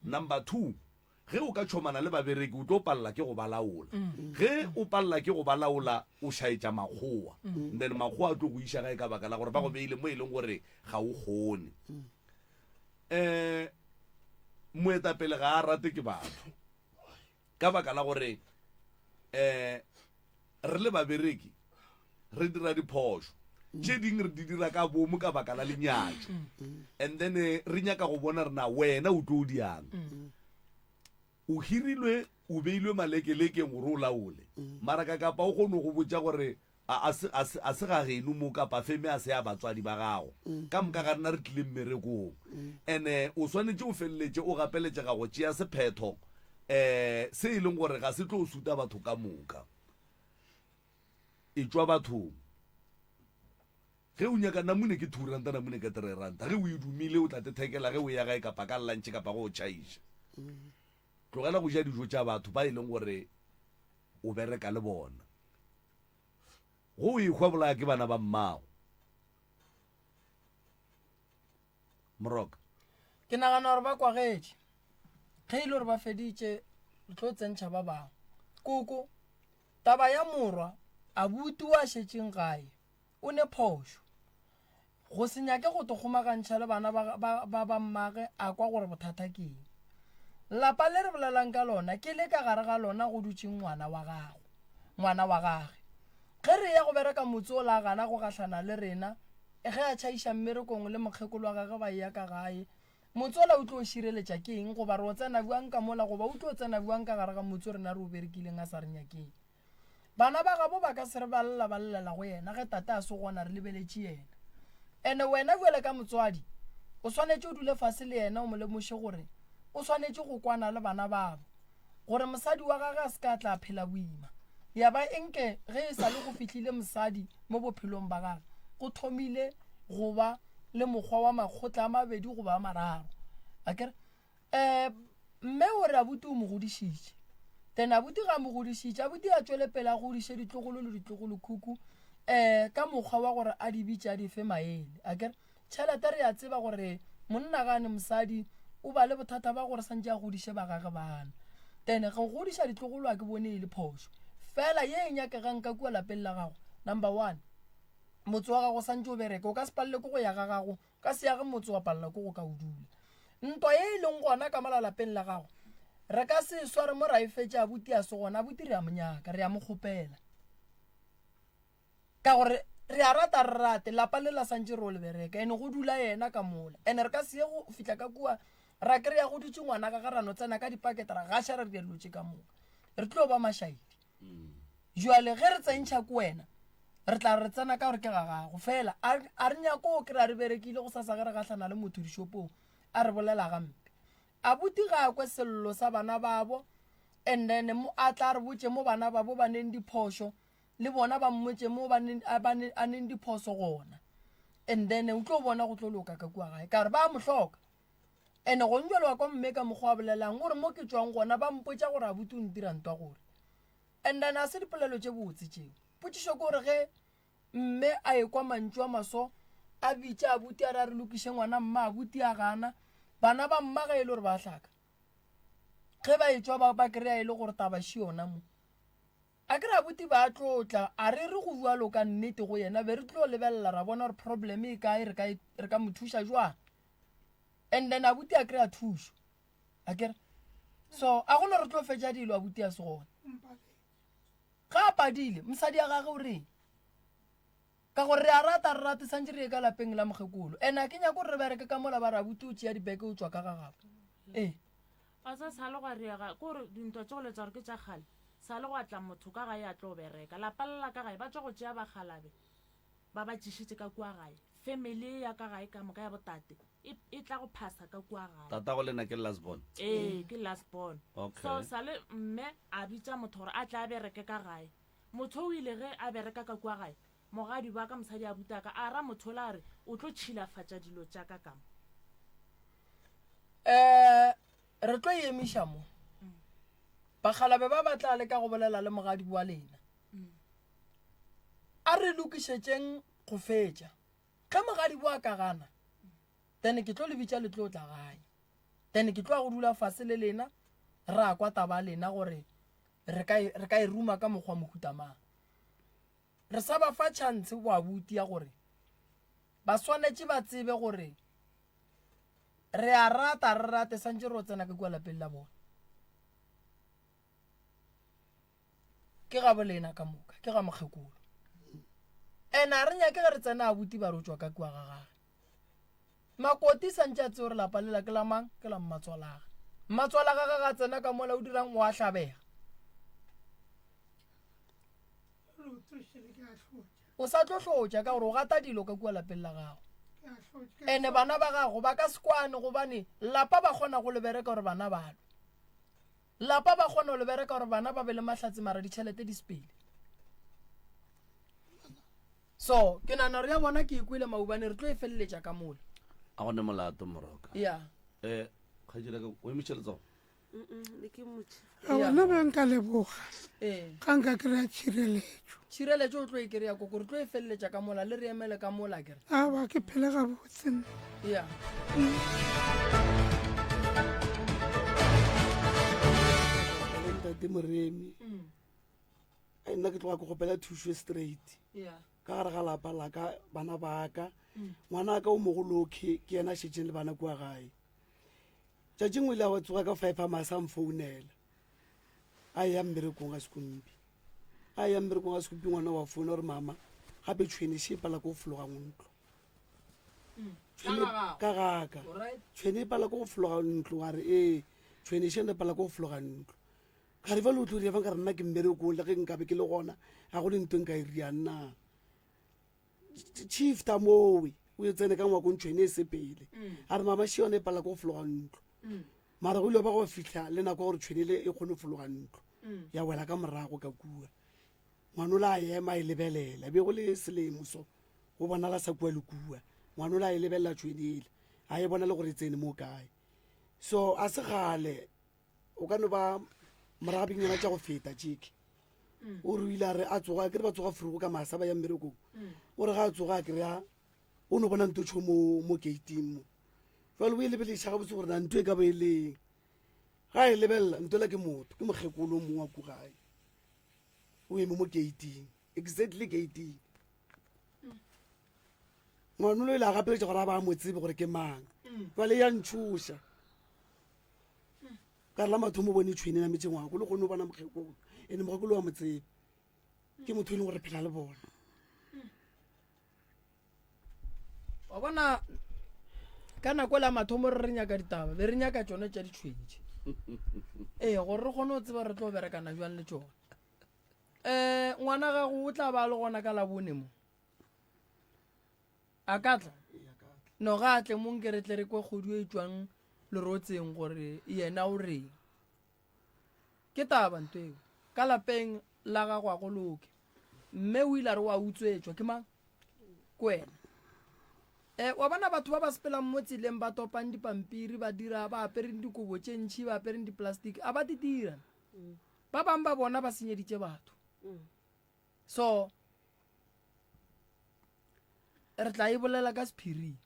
number 2 ge o ka tšhomana le babereki o tlo palela ke go ba laola ge o palela ke go ba laola o šaetša makgowa then makgowa a tlo go iša gae ka baka la gore ba go beile mo e leng gore ga o kgone moetapele ga a rate ke batho ka baka la gore re le babereki re dira diphoso tše dingwe re di dira ka bomo ka baka la lenyatša and then re nyaka go bona rena wena o tlo o diang o hirilwe o beilwe malekelekeng gore o laole mara ka kapa o kgone go botsa gore a se ga geno mo kapa feme a se ya batswadi ba gago ka moka ga rena re tlile mmerekong and o swanetse o feleletse o gapeletše ga go tšea sephetho se e leng gore ga se tlo o suta batho ka moka e tswa bathong ge o nyaka namune ke 2 ranta namune ke 3 ranta ge o e dumile o tlate thekela ge o ya gae kapa ka lantšhe kapa go o tšhaiša tlogela go ja dijo tša batho ba e leng gore o bereka le bona go o ekgwa bolaya ke bana ba mmago moroka ke nagana gore ba kwagetse ge e le gore ba feditše re tlo tsentšha ba bangwe koko taba ya morwa a buti wa šetšeng gae o ne phošo go se nyake go to kgomagantšha le bana ba mmage a kwa gore bothata ke eng lapa le re bolelang ka lona ke le ka gare ga lona go dutšeng ngwana wa gage ge re ya go bereka motse o la gana go gahlana le rena ge a tšhaiša mmerekong le mokgekolo wa gage ba ya ka gae motse ola o tlo o šireletša ke eng goba re o tsena buang ka mola goba o tlo o tsena buang ka gare ga motse o rena re o berekileng a sa re nyakeng bana ba gabo ba ka se re ballela go yena ge tata a se gona re lebeletše yena ene wena buele ka motswadi o swanetše o dule fase le yena o mo lemoše gore o swanetše go kwana le bana babo gore mosadi wa gage a se ka tla phela boima ya ba enke ge e sa le go fihlile mosadi mo bophelong ba gage go thomile go ba le mokgwa wa makgotla a mabedi go ba mararo akere mme o re abuti o mo godišitše then abuti ga mo godišitše abuti a tšwele pele a godiše ditlogolo le ditlogolo khuku ka mokgwa wa gore a di bitše a di fe maele akere tšhelete re ya tseba gore monna gane mosadi o ba le bothata ba gore santse a godiše ba gage bana then go godiša ditlogolo a ke bone e le phošo fela ye e nyakegang ka kua lapeng la gago number 1 motse wa gago santse o bereka o ka se palele ko go ya ga gago ka se yage motse wa palela ko go ka o dula ntwa ye e leng gona ka malalapeng la gago re ka se sware mo ra e fetše abuti a se gona abuti re a monyaka re a mo kgopela ka gore re a rata re rate lapa le la santse re o le bereka ene go dula yena ka mola ene re ka se ye go fitlha ka kua ra kry-a go dutse ngwana ka garano tsena ka dipakete ra gaša re dialotse ka moka re tlo ba mašaidi jwale ge re tsentšha ko wena re tla re tsena ka gore ke ga gago fela a re nyako o kry-a re berekile go sa ge re gahlana le motho dishopong a re bolela gampe abuti ga a kwe sello sa bana babo and then a tla re botse mo bana babo ba neng diphošo le bona ba mmotse mo a neng diphoso gona and then o tlo bona go tlo loka ka kua gae ka re ba mohloka ene go njalo wa kwa mme ka mokgwa wa bolelang gore mo ke tswang gona ba mpotsa gore abuti o ntira ntwa gore and then a se dipolelo tše botse tšeo potšišo ke gore ge mme a ekwa mantšu a maso a bitša abuti a re a re lokiše ngwana mma abuti a gana bana ba mma ga e le gore ba hlaka ge ba etswa ba kry-a e le gore tabaše yona mo a kry abuti ba tlotla a re re go bua lo ka nnete go yena be re tlo lebelela ra bona gore problem e kae re ka mo thuša jwang and then abuti a kry-a thušo a kere so a gona re tlo fetša dilo abuti a se gona ga a padile mosadi a gage o reng ka gore re a rata re rate santse re ye ka lapeng la mokgekolo and a ke nyako gore re bereke ka mola ba re abuti o tšea dibeke o tswa ka ga gago a sa sale go riaga kore dintwa tse go letsa gore ke tša kgale sale go atla motho ka gae a tlo bereka lapalela ka gae ba tswa go tšea bagalabe ba ba tšišitše ka kua gae family ya ka gae ka moka ya botate e tla go phasa ka kua gae tata go lena ke last born ke last born so sale mme a bitša motho gore a tla a bereke ka gae motho o ile ge a bereka ka kua gae mogadi ba ka mosadi a butaka a ra motho la re o tlo tšhilafatša dilo tša ka kamo re tlo emiša mo bagalabe ba batla le ka go bolela le mogadi wa lena a re lokišetšeng go fetša ge mogadi boa ka gana then ke tlo le bitša le tlo tla gae then ke tlo go dula fase le lena ra kwa taba lena gore re ka e ruma ka mokgwa mohutamang re sa ba fa chance bo abuti ya gore ba swanetše ba tsebe gore re a rata re rate santse re o tsena ka kua lapeng la bona ke ga bolena ka moka ke ga mokgekolo ene a re nyake ge re tsena a buti ba re o tswa ka kua ga gage makoti santse a tseo re lapa lela ke la mang ke la mmatswalaga mmatswalaga ga ga tsena ka mola o dirang o a tlhabega o sa tlo tlotša ka gore o gata dilo ka kua lapeng la gago ene bana ba gago ba ka sekwane gobane lapa ba kgona go lebereka gore bana balwe lapa ba kgona go lebereka gore bana ba be le mahlatse mara ditšhelete di sepele so ke nana re ya bona ke ikwile maubane re tlo e feleletša ka mola a gone molato moroka ya kgajilaka o emišheletsago le ke motho a bona ba nka leboga ee ga nka kry-a tšhireletšo tšhireletšo o tlo e kry-a koko re tlo e feleletša ka mola le re emele ka mola kere a ba ke phele gabotsenne ya ntate moremi a nna ke tloga ke gopela thuso straight ya ka gare ga lapa la ka bana ba ka ngwana ka o mogolo ke yena šetšeng le bana kua gae tšatši ngwe ile a wa tsoga ka 5 a masa mfounela a ya mmerekong a sekompi ngwana wa founa gore mama gape tšhwene še pala ko go fologa ntlo ka gaka tšhwene e pala ko go fologa ntlo wa re ee tšhwene šene pala ko go fologa ntlo ka re fa le o tlo diafang ka re nna ke mmerekong le ge nkabe ke le gona ga go le ntho nka e riang na chiefta mowe o e tsene ka ngwakong tšhwene e sepele a re mama še yone e pala ko go fologa ntlo mara go ile ba go fitlha le nako gore tšhwene le e kgone fologa ntlo ya wela ka morago ka kua ngwana o le a ema e lebelela be go le selemo so go bonala sa kua le kua ngwana o le a e lebelela tšhwenele a e bona le gore e tsene mo kae so a se gale o ka no ba morabengnyana tša go feta tšeke o re ile a re a tsoga ke re ba tsoga furugo ka masa ba ya mmerekong o re ga a tsoga a kry-a o ne bona ntotšho mo gating mo fale o e lebelesa gabotse gore na nto e ka bo e leng ga e lebelela ntola ke motho ke mokgekolo o mongwe wa kugae o eme mo gating exactly gating ngwana o ile a gapeletša gore a ba mo tsebe gore ke mang fale ya ntšhoša ka re la mathomo o bone tšhwene nametse ngwako le kgone o bona mokgekolo ande mokgekolo wa mo tsebe ke motho e leng gore phela le bona wa bona ka nako la mathomo re re nyaka ditaba be re nyaka tšone tša ditšhwentše ee gore re kgone go tseba re tlo berekana jwang le tšone ngwana gago o tla ba le gona ka labone mo a ka tla no ga a tle mo nke re tle re kwe kgodu e tswang lerotseng gore yena o reng ke taba nto eo ka lapeng la gago a go loke mme o ile a re wa utswetswa ke mang ke wena wa bona batho ba ba sepelang mo tseleng ba topang dipampiri ba dira ba apereng dikobo tše ntšhi ba apereng diplastic a ba di dira ba bangwe ba bona ba senyeditše batho so re tla e bolela ka sephiring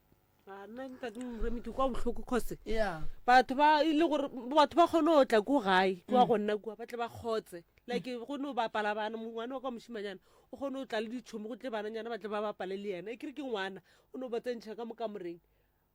nna ntate moremedi kwa botlhoko cause ya batho ba ile gore batho ba kgone go tla ko gae kwa go nna kua ba tle ba kgotse like go ne o bapala bana ngwana o ka mošimanyana o kgone o tla le ditšhomo go tle bananyana ba tle ba bapale le yena e kere ke ngwana o ne o batsentšha ka mokamoreng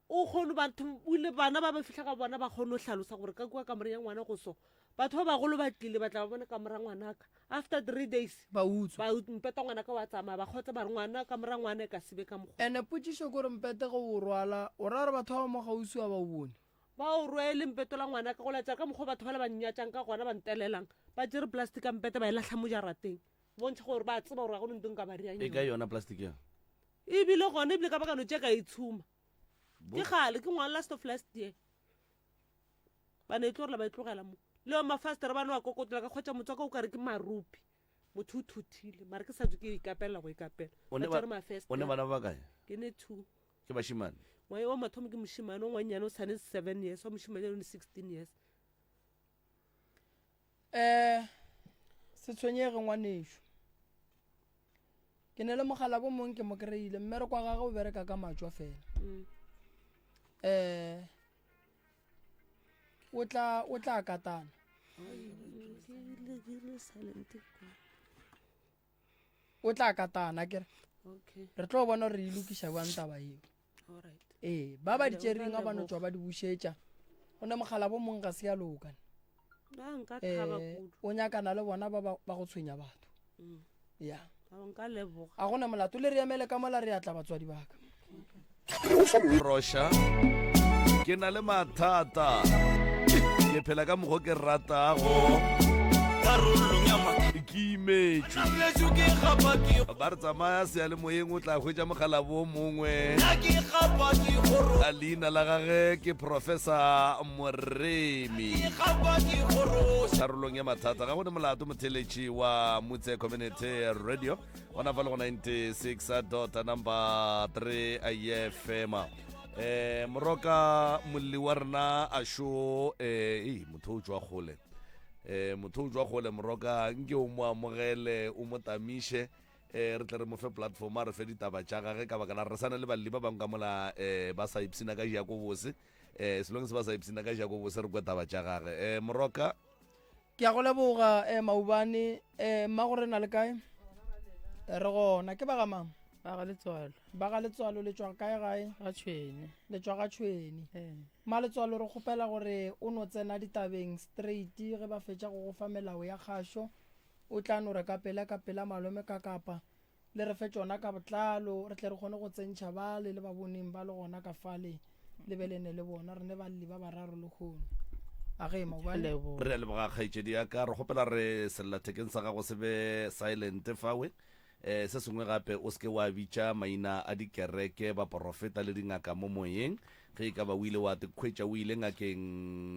o kgone batho o ile bana ba ba fitlha ka bona ba kgone o tlhalosa gore ka kua kamoreng ya ngwana go so batho ba bagolo ba tlile ba tla ba bona kamora ngwanaka after 3 days ba utswa ba mpeta ngwanaka wa tsamaya ba kgotsa ba re ngwana kamora ngwana e ka sebe ka mokgwa ene potsišo kore mpete go o rwala o ra gore batho ba ba mo gausi wa ba o bone ba o rwele mpetola ngwanaka go latsa ka mokgwa batho ba le ba nnyatšang ka gona ba ntelelang ba tsere plastic ka mpete ba e latlha mo jarateng bontšha gore ba tseba gore ga go ne ntong ka ba riang e ka yona plastic ya ebile gone ebile ka bakano tše ka e tshuma ke gale ke ngwana last of last year ba ne e tlo gore la ba e tlogela mo le wa mafastere ba ne wa kokotela ka kgwetša motswaka o kare ke marupi motho o thuthile mare ke sa tswe ke ikapelela go ikapela o ne bana ba kae ke ne 2 ke bašimane ngwae wa mathomo ke mošimane o ngwannyane o sane 7 years wa mošimanyane o ne 16 years se tshwenyege ngwanešo ke ne le mogala bo mongwe ke mo kry-ile mme re kwa gage o bereka ka matswa fela o tla katana o tla katana kere re tlo bona re ilokiša bjang taba eo ee ba ba ditšering a bano tswa ba di bušetša o ne mogala bo mongwe ga se ya lokane o nyakana le bona ba go tshwenya batho ya Ao, nka leboga. a gona molato le re emele ka mola re atla batswadi baka rosha ke na le mathata ke phela ka mokgwa ke ratago ke imetše ba re tsamaya sealemoyeng o tla hwetša mogala bo mongwe a leina la gage ke professor Moremi karolong ya mathata ga go ne molato motheletši wa motse community radio gona fa le go 96 number 3 IFM moroka molli wa rena a šo motho o tswa kgole motho o tswa kgole moroka nke o mo amogele o mo tamiše re tle re mo fe platform a re fe ditaba tša gage ka baka la re sana le balli ba bangwe ka mola ba sa ipsina ka jako bose selong se ba sa ipsina ka jako bose re kwe taba tša gage moroka ke ya go leboga maubane mma gore na le kae re gona ke baga mang ba ga letswalo ba ga letswalo le tswa kae gae ga tšhwene le tswa ga tšhweni ma letswalo re kgopela gore o no tsena ditabeng straight ge ba fetša go go fa melao ya kgašo o tla no re ka pela malome ka kapa le re fe tsona ka botlalo re tle re kgone go tsentšha ba le ba boneng ba le gona ka fale le be lene le bona re ne ba le ba bararo le kgono a ge maubane re a leboga kgaetšedi ya ka re kgopela re sellathekeng sa gago se be silent fawe se sengwe gape o seke wa bitša maina a dikereke ba porofeta le dingaka mo moyeng ge e ka ba o ile wa tekgwetša o ile ngakeng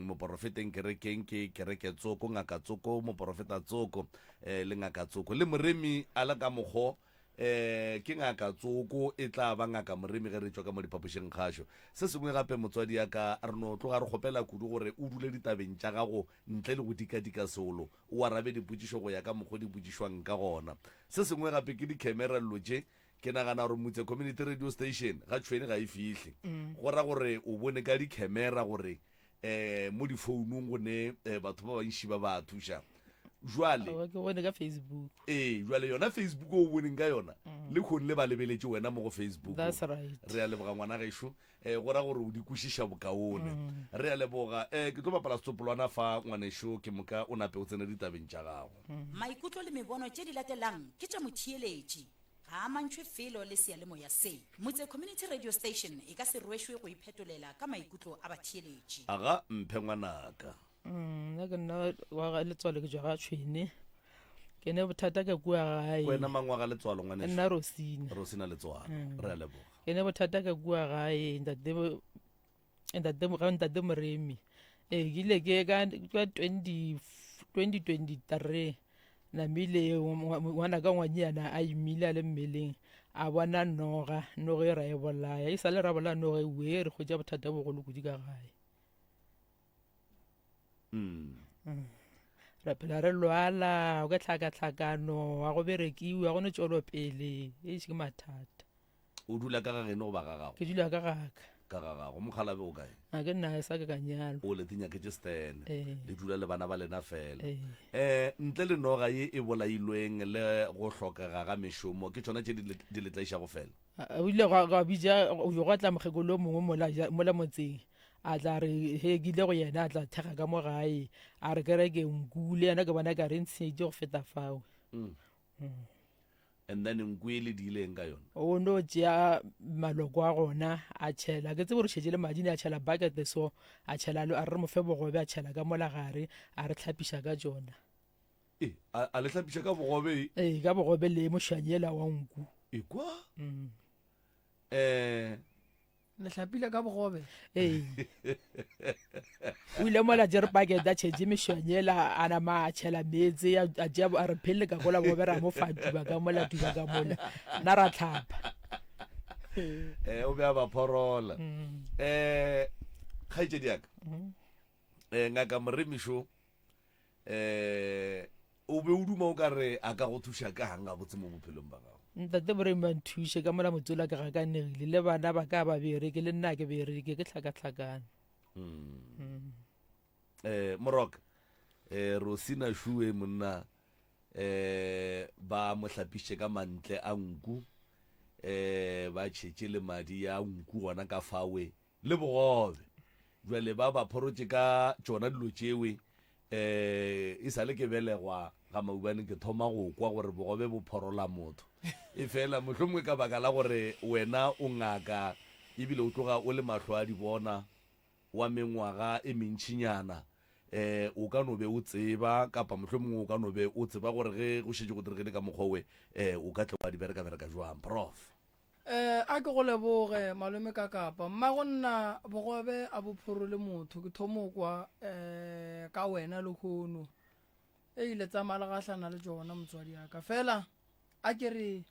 moporofeteng kerekeng ke kereke tsoko ngaka tsoko moporofeta tsoko le ngaka tsoko le Moremi a la ka mokgo ke ngaka tsoko e tla ba ngaka Moremi ge re tswa ka mo diphapošeng kgašo se sengwe gape motswadi ya ka re no tloga re kgopela kudu gore o dule ditabeng tša gago ntle le go dika solo o arabe dipotšišo go ya ka mokgwa dipotšišwang ka gona se sengwe gape ke di-camera lotše ke nagana gore motse community radio station ga tšhwene ga e fihle go ra gore o bone ka di-camera gore mo difounung gone batho ba bantši ba ba thuša jwale ke bone ka Facebook jwale yona Facebook o boneng ka yona le kgone le ba lebeletše wena mo go Facebook that's right re a leboga ngwana gešo go ra gore o di kwešiša bokaone re a leboga ke tlo bapala setsopolwana fa ngwanešo ke moka o nape o tsene ditabeng tša gago maikutlo le mebono tše di latelang ke tša motheeletši ga a mantšhwe felo le sealemoya se motse community radio station e ka se rwešwe go iphetolela ka maikutlo a batheeletši aga mphe ngwanaka nna ke nna wa ga letswalo ke jwa ga tšhwene ke ne bothata ke kua gae wena mangwaga letswalo ngwanešo nna Rosina letswalo re a leboga ke ne bothata ke kua gae ntate Moremi ke ile ke ka 2023 namile ngwana ka ngwanyana a imile a le mmeleng a bona noga e ra e bolaya e sa le ra bolaya noga e were go ja bothata bogolo kudi ka gae ra phela re lwala o ka tlhakatlhakano wa go berekiwa go ne tšolo pele e ke mathata o dula ka gagene go ba ga gago ke dula ka gaka ka ga gago mokhalabe o kae a ke nna sa ka kanyalo o le tinyaketse stene le dula le bana ba lena fela ntle le noga ye e bolailweng le go hlokega ga mešomo ke tsona tše di letlaiša go fela o ile ga bija o yo tla mogekolo mongwe mola motseng a tla re he ke ile go yena a tla thega ka mo gae a re kereke nkule yena ke bona ka re ntsheditse go feta fao and then nkwele di ileng ka yona o no tšea maloko a gona a tšhela ke tse gore šetse le madini a tšhela bucket so a tšhela a re mo fe bogobe a tšhela ka mola gare a re tlhapiša ka tsona a le tlhapiša ka bogobe ka bogobe le mošanyela wa nku ekwa le tlhapile ka bogobe o ile mola jere bucket a tšhetse mešanyela a nama a tšhela metse a re phele ka kola bogobe ra mo fa tuba ka mola na ra tlhapa o be a ba phorola kgaetšedi yaka ngaka Moremišo o be o duma o ka re a ka go thuša ka hang a botse mo bophelong ba gago ntate Moremi a nthuše ka mola motsola ke gakanegile le bana ba ka ba bereke le nna ke bereke ke tlhakatlhakane moroka Rosina Shue monna ba mo hlapiše ka mantle a nku ba tšhetše le madi ya nku gona ka fawe le bogobe jwale ba ba phorotše ka tšona dilo tšewe e sale ke belegwa ga maubane ke thoma go kwa gore bogobe bo phorola motho e fela mohlomongwe ka baka la gore wena o ngaka ebile o tloga o le matlho a di bona wa mengwaga e mentšhinyana o ka no be o tseba kapa mohlomongwe o ka no be o tseba gore ge go šetse go diregile ka mokgwawe o ka tle wa di bereka jwang prof a ke go leboge malome ka kapa mma go nna bogobe a bophorole motho ke thomo kwa ka wena lekgono e ile tsa malagatlana le tsona motswadi yaka fela a ke re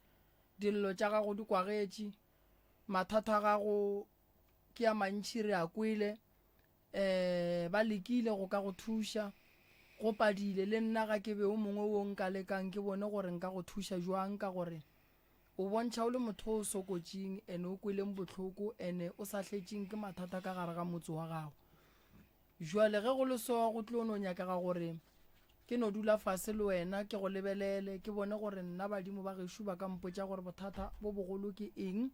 dillo tša gago di kwagetše mathata a gago ke a mantši re a kwele ba lekile go ka go thuša go padile le nna ga ke be o mongwe o nka lekang ke bone gore nka go thuša jwang ka gore o bontšha o le motho o sokotšeng ene o kweleng botlhoko ene o sa tletšeng ke mathata ka gare ga motse wa gago jwale ge go le soa go tlo no nyakega gore ke no dula fase le wena ke go lebelele ke bone gore nna badimo ba gešo ba ka mpotša gore bothata bo bogolo ke eng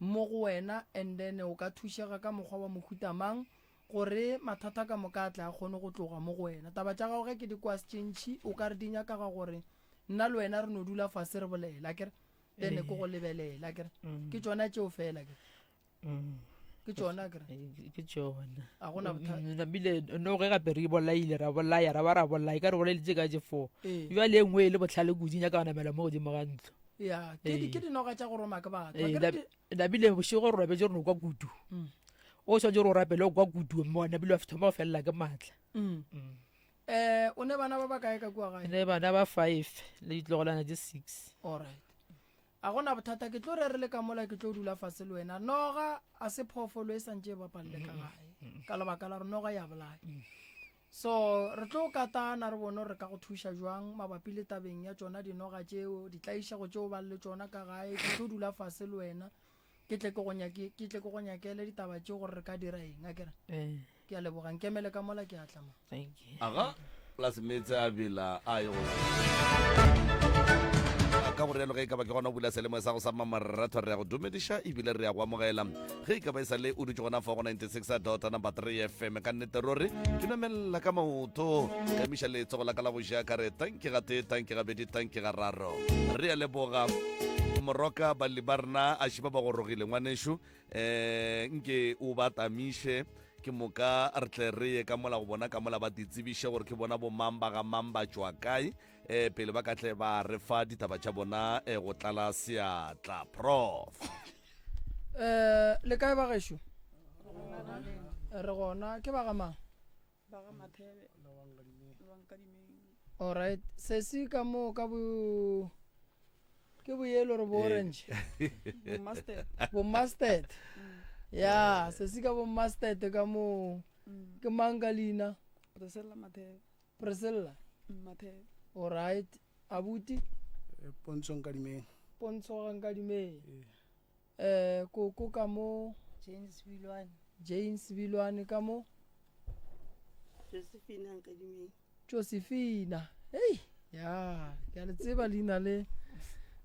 mo go wena and then o ka thušega ka mokgwa wa mohutamang gore mathata ka moka a tla a kgone go tloga mo go wena taba tša gago ge ke di kwastšentšhi o ka re di nyakaga gore nna le wena re no dula fase re bolela kere then ko go lebelela kere ke tšona tšeo fela kere ke tšona kere ke tšona a gona nabile no ge gape re bolaile ra bolaya ra ba ra bolaya ka re bolaile ka je 4 jwale engwe le botlhale kudinya ka namela mo godimo ga ntlo ya ke dinoga tša go roma ke batho nabile bošego re robetse re no kwa kudu o tshwanetse gore o rapele o kwa kudu mo nabile wa thoma go felela ke maatla o ne bana ba ba kae ka kua gae ne bana ba 5 le ditlogolana di 6 alright a gona bothata ke tlo re le ka mola ke tlo dula fase le wena noga a se phofolo e santse e bapalle ka gae ka lebaka la re noga ya bolaya so re tlo katana re bone re ka go thuša jwang mabapi le tabeng ya tsona dinoga tšeo di tlaišago tšeo ba le tsona ka gae ke tlo dula fase le wena ke tle ke go nyakele ditaba tšeo gore re ka dira eng a kere ke a lebogang kemele ka mola ke a tlama aga plus metse a bela a yo ka gore yalo ge e ka ba ke gona bula selemo sa go sa mamarratho re ya go dumediša ebile re ya go amogela ge e ka ba e sale o dutse gona fa go 96 number 3 fm ka nnete ruri ke namelela ka maoto ka miša letsogo la ka la boja ka re tanke ga tee tanke ga bedi tanke ga raro re ya leboga moroka bali ba rena a šiba ba go rogile ngwanešo nke o ba tamiše ke moka re tle re ye ka mola go bona ka mola ba ditsebiše gore ke bona bo mamba ga mamba tšwa kae pele ba ka tle ba re fa ditaba tša bona go tlala seatla prof le kae ba gešo re gona ke ba gamang alright sesi ka mo ka ke boyelo re bo orange bo mustard ya sesi ka bo mustard ka mo ke mangalina Priscilla alright abuti Pontshong Kadimeng koko ka mo James Bilwane ka mo Josephina hey ya ke a le tseba leina le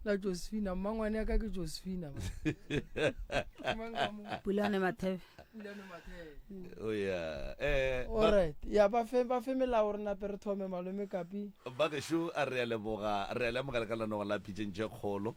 la Josephina mmangwane ya ka ke Josephina Pulane Mathebe oh yeah alright ya ba fe melao re nape re thome malome kapi ba gešo a re a leboga re a lemogela ka lanogo la pitšentše kgolo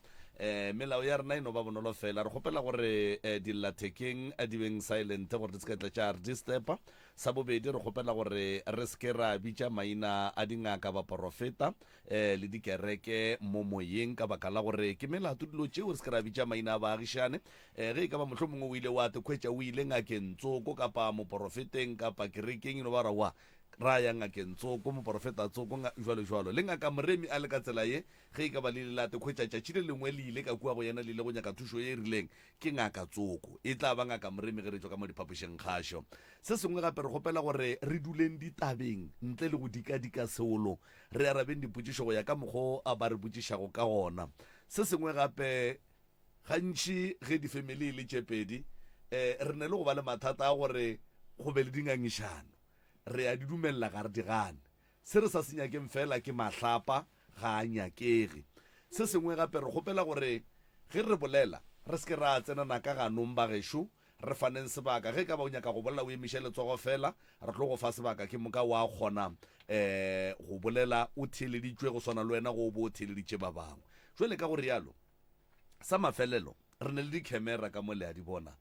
melao ya rena e no ba bonolo fela re kgopela gore dillathekeng a di beng silent gore di se ka tla tša re distepa sa bobedi re kgopela gore re seke ra bitša maina a dingaka ba porofeta le dikereke mo moyeng ka baka la gore ke melato dilo tšeo re seke ra bitša maina a baagišane ge e ka ba mohlho mongwe o ile wa tekhwetša o ile ngakeng tsoko kapa moporofeteng kapa kerekeng eno ba ra wa ra ya ngakeng tsoko moporofeta tsoko jwalo le ngaka moremi a le ka tsela ye ge e ka ba le lelate kgwetša tšatši le lengwe le ile ka kua go yena le ile go nyaka thušo ye e rileng ke ngaka tsoko e tla ba ngaka moremi ge re tswa ka mo diphapošeng kgašo se sengwe gape re kgopela gore re duleng ditabeng ntle le go dika seolo re arabeng dipotšišo go ya ka mokgwa a ba re botšišago ka gona se sengwe gape gantši ge difamily le tšepedi re ne le go ba le mathata a gore go be le dingangišano re a di dumelela ga re di gane se re sa se nyakeng fela ke mahlapa ga a nyakege se sengwe gape re kgopela gore ge re bolela re seke ra tsenana ka ganong ba gešo re faneng sebaka ge ka ba o nyaka go bolela o emiše letsogo fela re tlo go fa sebaka ke moka wa kgona go bolela o theeleditšwe go swana le wena go bo o theeleditše ba bangwe jwale ka go rialo sa mafelelo re ne le di-camera ka mo le a di bona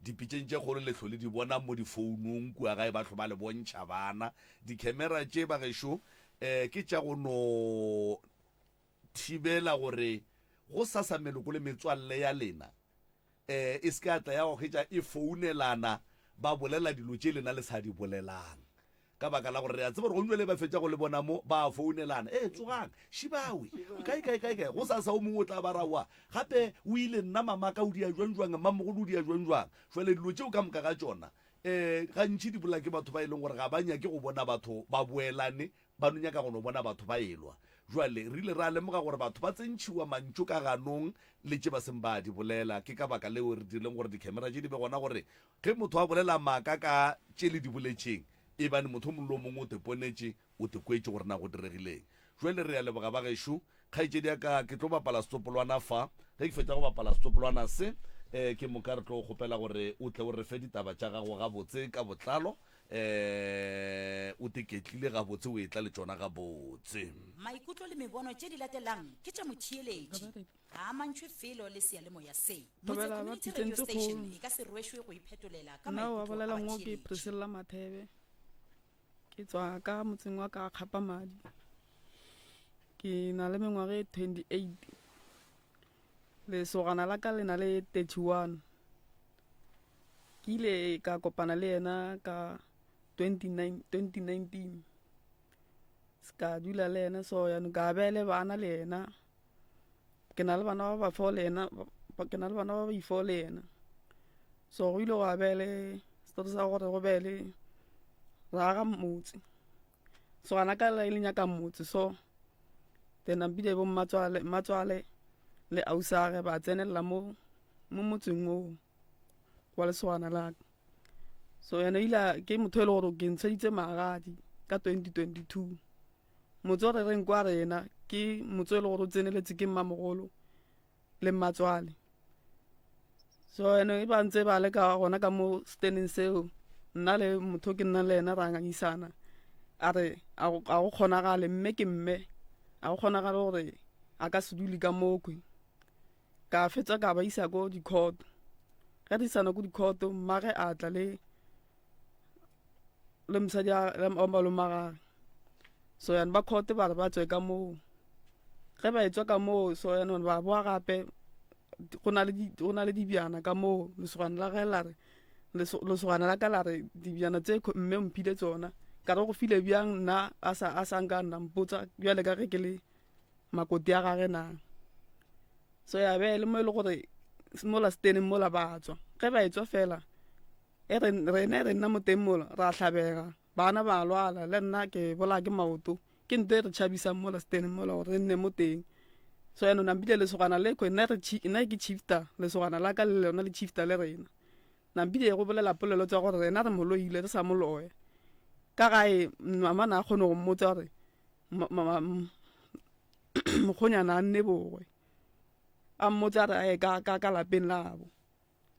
dipitšeng tše kgolo letlho le di bona mo difounung kua gae batho ba le bontšha bana di-camera tše ba gešo ke tša go no thibela gore go sasamelo ko le metswalle ya lena e se ka tla ya go kgetša e founelana ba bolela dilo tše lena le sa di bolelang ka baka la gore re a tseba gore go ntswele ba fetša go le bona mo ba founelana tsogang šibawe kae go sa o mongwe o tla ba raoa gape o ile nna mamaka o dia jwang mmamogolo o dia jwang jwale dilo tšeo ka moka ga tšona gantši di bola ke batho ba e leng gore ga ba nyake go bona batho ba boelane ba no nyaka go no bona batho ba elwa jwale re ile ra lemoga gore batho ba tsentšhiwa mantšu ka ganong le tše ba seng ba di bolela ke ka baka leo re dileng gore di-camera tše di be gona gore ge motho a bolela maaka ka tše le di boletšeng e bane motho mollo mongwe o te ponetše o te kwetse gore na go diregileng jwale re ya leboga ba gešo kgaetšedi ya ka ke tlo bapala setopolwana fa ge ke fetša go bapala setopolwana se ke moka re tlo kgopela gore o tle o re fe ditaba tša gago gabotse ka botlalo o teketlile gabotse o e tla le tsona gabotse maikutlo le mebono tše di latelang ke tša motheeletši ga mantšhwe felo le sealemoya se motse community radio station e ka se rwešwe go iphetolela ka nna wa maikutlo a bolelang o ke batheeletši Priscilla Mathebe ke tswa ka motseng wa ka Kgapa Madi ke na le mengwaga e 28 lesogana la ka le na le 31 ke ile ka kopana le yena ka 2019 ska dula le yena so yanong ka beele bana le yena ke na le bana ba bafo le yena ke na le bana ba baifo le yena so go ile go beele setoro sa gore go beele ra ga motse so ana ka le nyaka motse so tena bile bo matswale le ausage ba tsenela mo motseng o wa leswana la so yana ila ke motho le gore ke ntsheditse magadi ka 2022 motse re reng kwa rena ke motse le gore o tseneletse ke mmamogolo le matswale so yana e ba ntse ba le ka gona ka mo standing seo nna le motho ke nna le ena ra ngangisana a re a go kgonagale mme ke mme a go kgonagale gore a ka se dule ka mokwe ka fetsa ka ba isa ko dikhoto ga di sana ko dikhoto mmage a tla le mosadi a malo magare so yana ba khote ba re ba tswe ka moo ge ba etswa ka moo so yana ba boa gape go na le dibjana ka moo lesogana la ge la re lesogana la ka la re dibjana tse mme mphile tsona ka re go file bjang nna a sa nka nna mpotsa bjale ka ge ke le makoti a gage na so ya beele mo e le gore mola steneng mola ba tswa ge ba etswa fela rena re nna mo teng mola ra tlhabega bana ba lwala le nna ke bola ke maoto ke nto e re tšhabisang mola steneng mola gore re nne mo teng so ya nona mbile lesogana le kwe nna ke chiefta lesogana la ka le lona le chiefta le rena nambile go bolela polelo tsa gore rena re moloile re sa moloe ka gae mama na kgone go mmotsa gore mokgonyana a nne bogwe a mmotsa re a e ka lapeng labo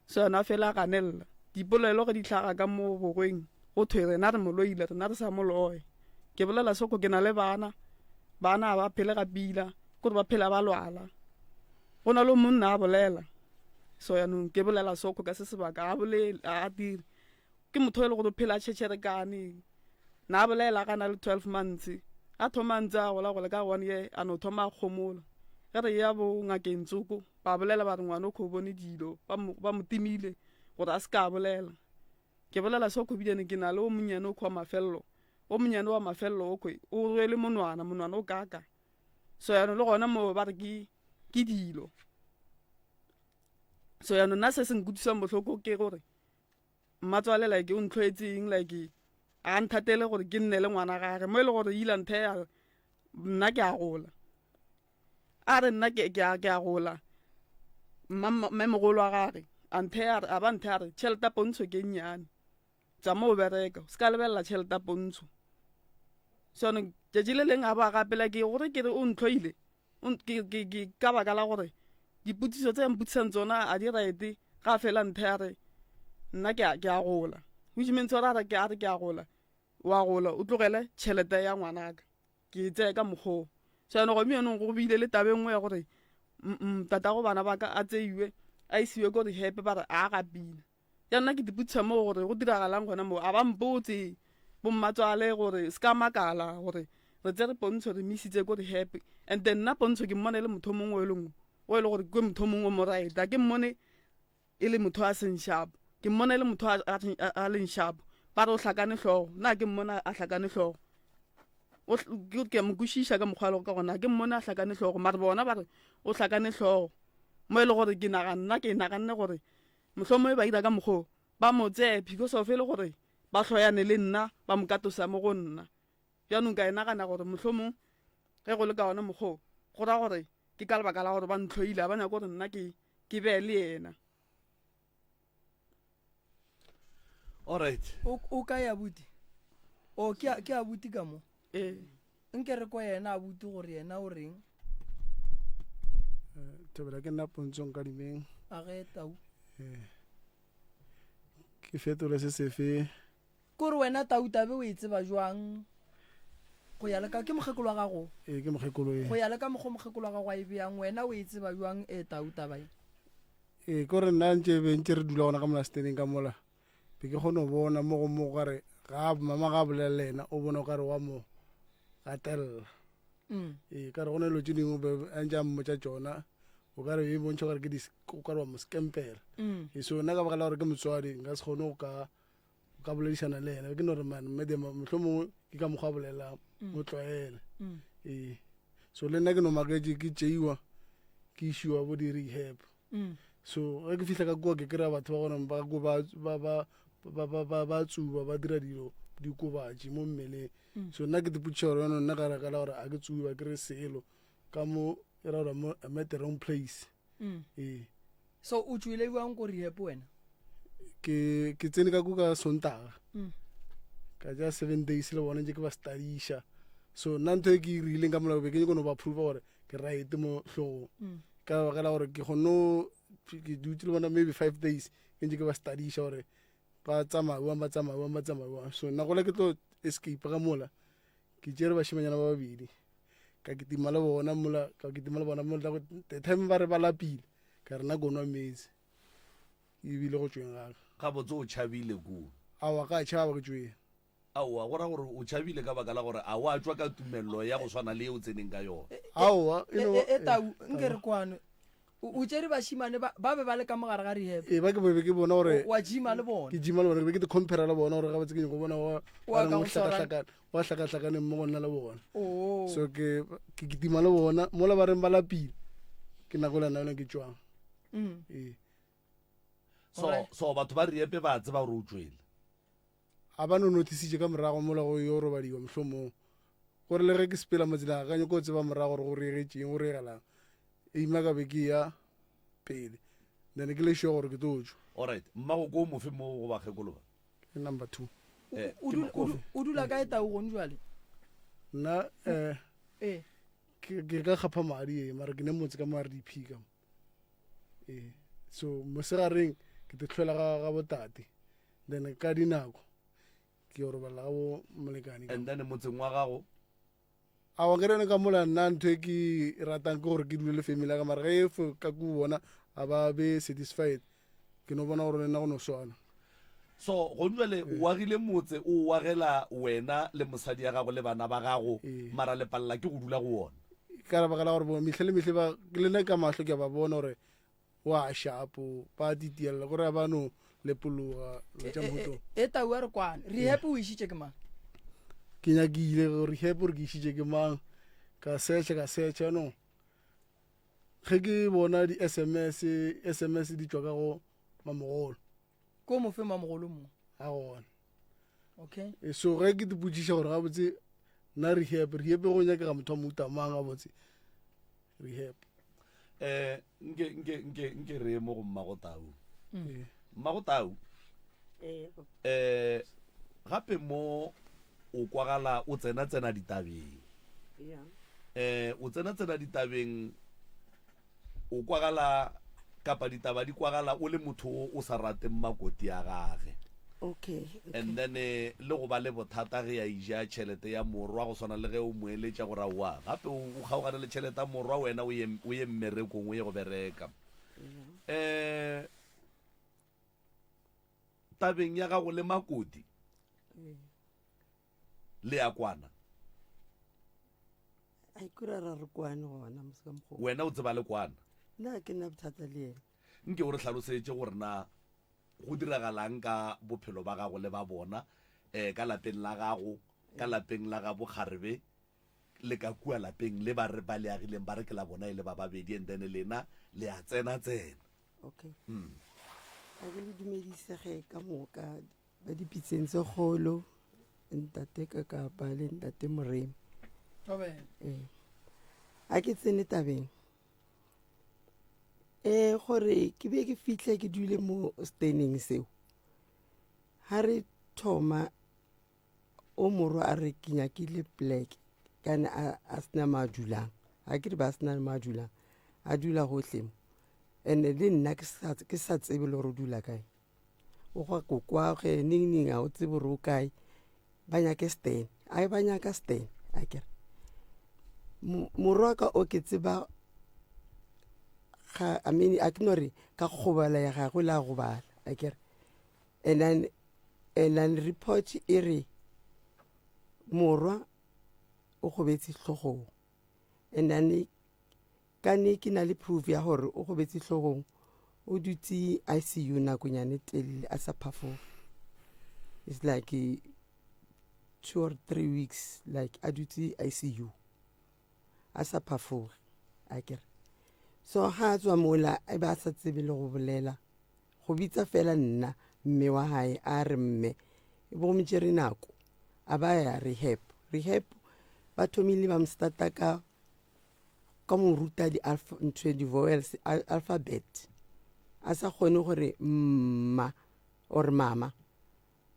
so yona fela a ganelela dipolelo ge di tlhaga ka mo bogweng go thwe rena re moloile rena re sa moloe ke bolela soko ke na le bana ba phele ga pila gore ba phela ba lwala go na le monna a bolela so yanong ke bolela soko ka se sebaka a dire ke motho e le gore phela tšhetšherekane na bolela ka na le 12 months a thoma ntse a gola ka 1 year a no thoma a kgomola ge re ya bo ngakeng tsoko ba bolela ba re ngwana o kgo bone dilo ba mo timile gore a se ka bolela ke bolela soko bidene ke na le o monnyane o kgwa mafello o monnyane wa mafello o kwe o rwele monwana o kaka so yanong le gona mo ba re ke dilo so yanong nna se se nkutlisang botlhoko ke gore mmatswale like o ntlhoetseng like a nthatele gore ke nne le ngwana gage mo e le gore ila nthea nna ke a gola a re nna ke a gola mmemogolo wa gage a ba nthea re tšhelete ya pontsho ke nnyane tsa mo o bereka se ka lebelela tšhelete ya pontsho sone tšatši le leng a ba gapela ke gore ke re o ntlhoile ke ka baka la gore diputsiso tse mputsisang tsona a di rete ga fela nthea re nna ke a gola which means ora ke a gola wa gola o tlogele tšhelete ya ngwanaka ke tseye ka mokgwa so yana go meno go bile le tabe nngwe ya gore tata go bana ba ka a tseiwe a isiwe ko rehab ba re a gapile ya nna ke diputsa mo gore go diragalang gona mo a ba mpotse bommatswale gore se ka makala gore re tse re pontsho re misitse ko rehab and then nna pontsho ke mmone le motho mongwe le ngwe o e le gore ke motho mongwe mo raita ke mmone e le motho a seng sharp ke mmone le motho a leng sharp ba re o hlakane tlhogo nna ke mmone a hlakane tlhogo ke mo kwešiša ka mokgwa le ka gona ke mmone a hlakane tlhogo mare bona ba re o hlakane tlhogo mo e le gore ke naganne gore mohlomongwe ba ira ka mokgwa ba mo tseye because of e le gore ba tlhoyane le nna ba mo katosa mo go nna jaanong ka e nagana gore mohlomong ge go le ka ona mokgwa go ra gore ke ka lebaka la gore ba ntlhoile ba nyaka gore nna ke be le yena. alright o ka ya buti o ke a buti ka mo nke re kwa yena a buti gore yena o reng tebela ke nna Pontsong ka dimeng a ge Tau ke fetole se sefe kore wena Tau tabe o e tseba jwang go ya le ka ke mogekolo wa gago ke mogekolo go ya le ka mogekolo wa gago a e beang wena o e tseba jwang Tau tabae kore nna ntse re dula gona ka molasteneng ka mola be ke kgone go bona mo go mo gare ga mama ga bolela ena o bona o kare wa mo gatelela ka re go ne lo tse dingwe a ntse a mmotsa tsona o kare e bontšha gore o kare wa mo skempela so nna ka baka la gore ke motswadi nka se kgone go ka boledišana le ena ke no re man medema mohlomongwe ke ka mokgwa a bolelang mo tlwaele so le nna ke nomaketse ke tšeiwa ke isiwa bo di-rehab so ge ke fitlha ka kua ke kry-a batho ba gona ba tsuba ba dira dikobatši mo mmeleng so nna ke dipotšiša gore yone nna ka raka la gore a ke tsuba ba kry selo ka mo e ra gore I'm at the wrong place so o tswile jwang ko rehab wena ke tsene ka ka Sontaga ka ja 7 days le bona ntse ke ba studiša so nna ntho e ke irileng ka molao be ke nyako no ba prova gore ke right mo hlogong ka baka la gore ke kgonne ke dutse le bona maybe 5 days ke ntse ke ba studiša gore ba tsamaiwang so nna gole ke tlo escape ka mola ke tšere bašimanyana ba babedi ka ketima le bona mola the time ba re ba lapile ka re nna konwa metsi ebile go tsweng gaka ga botse o tšhabile kuo awa ka tšhaba ke tsweng aowa go ra gore o tšhabile ka baka la gore a o a tswa ka tumelelo ya go swana le e o tseneng ka yone aowa Tau nke re kwane o tsere bašimane ba be ba le ka mogare ga rehab ba ke bebe ke bona gore wa jima le bona ke jima le bona be ke te compare le bona gore ga botse ke nyako bona wa hlakahlakane mo go nna le bona so ke kitima le bona mola ba reng ba lapile ke nako le nna yone ke tswang so batho ba riepe ba tseba gore o tswele a ba no notisitše ka morago mola go yo robadiwa mohlomong gore le ge ke sepela motsena ga nyako o tseba morago gore go regetšeng go regelang ima ka be ke ya pele then ke le sure gore ke tlo tswa alright mmago ko mofe mo go bakgekolo ba ke number 2 o dula ka Tau gone jwale nna ke ka gapha madi mara ke ne motse ka RDP ka so mosegareng ke te tlhoela ga botate then ka dinako ke yo robala ga bo molekane and then motseng wa gago a wa kerene ka mola nna ntho e ke ratang ke gore ke dule le family ka mara ge ka ku bona a ba be satisfied ke no bona gore nna go no swana so go jwale o agile motse o wagela wena le mosadi ya gago le bana ba gago mara le palla ke go dula go ona ka ba la gore mihle le mihle ba ke lena ka mahlo ke ba bona gore wa shapo ba ditiela gore ba no le pologa le tša motho Tau a re kwane rehab o išitše ke mang ke nyakile gore rehab gore ke išitše ke mang ka searcha no ge ke bona di SMS di tswa ka go mamogolo ko mofe mamogolo mo a gona okay so ge ke dipotšiša gore ga botse nna rehab go nyakega motho wa mouta mang ga botse rehab nke re mo go mmago Tau gape mo o kwagala o tsena ditabeng o tsena ditabeng o kwagala kapa ditaba di kwagala o le motho o sa rateng makoti a gage. Okay. And then le go ba le bothata ge ya ija tšhelete ya morwa go swana le ge o moeletša gore aowa gape o kgaogane le tšhelete ya morwa wena o ye mmerekong o ye go bereka. Tabeng ya gago le makoti le ya kwana a ikura ra re kwane gona mose ka mokgwa wena o tseba le kwana nna ke nna bothata le ena nke o re tlhalosetse gore na go diragalang ka bophelo ba gago le ba bona ka lapeng la gago ka lapeng la ga bokgarebe le ka kua lapeng le ba re baleagileng ba re ke la bona e le ba babedi and then lena le a tsena. Okay. A ke le dumedisege ka moka ba dipitseng tse kgolo ntate Kakapa le ntate Moremi. A ke tsene tabeng gore ke be ke fihle ke dule mo standing seo ha re thoma o morwa a re ke nyakile black kana a sena madulang ha ke re ba sena madulang a dula gohle ene le nna ke sa tsebe le gore dula kae o go kokwa ge ning a o tsebe ro kae ba nyaka stand ai ba nyaka stand a ke morwa ka o ke tseba ga I mean a ke no re ka khobala ya ga go la go bala a ke and then report e re morwa o go betsi tlhogong and then ka ne ke na le proof ya gore o go betsi tlhogong o dutse ICU nakonyane tele a sa phafo. It's like 2 or 3 weeks like a dutse ICU a sa phafo a ke so ha tswa mola e ba sa tsebe le go bolela go bitsa fela nna mme wa hae a re mme bo mjere nako a ba ya rehab ba thomile ba mstata ka mo ruta di vowels alphabet a sa kgone gore mma or mama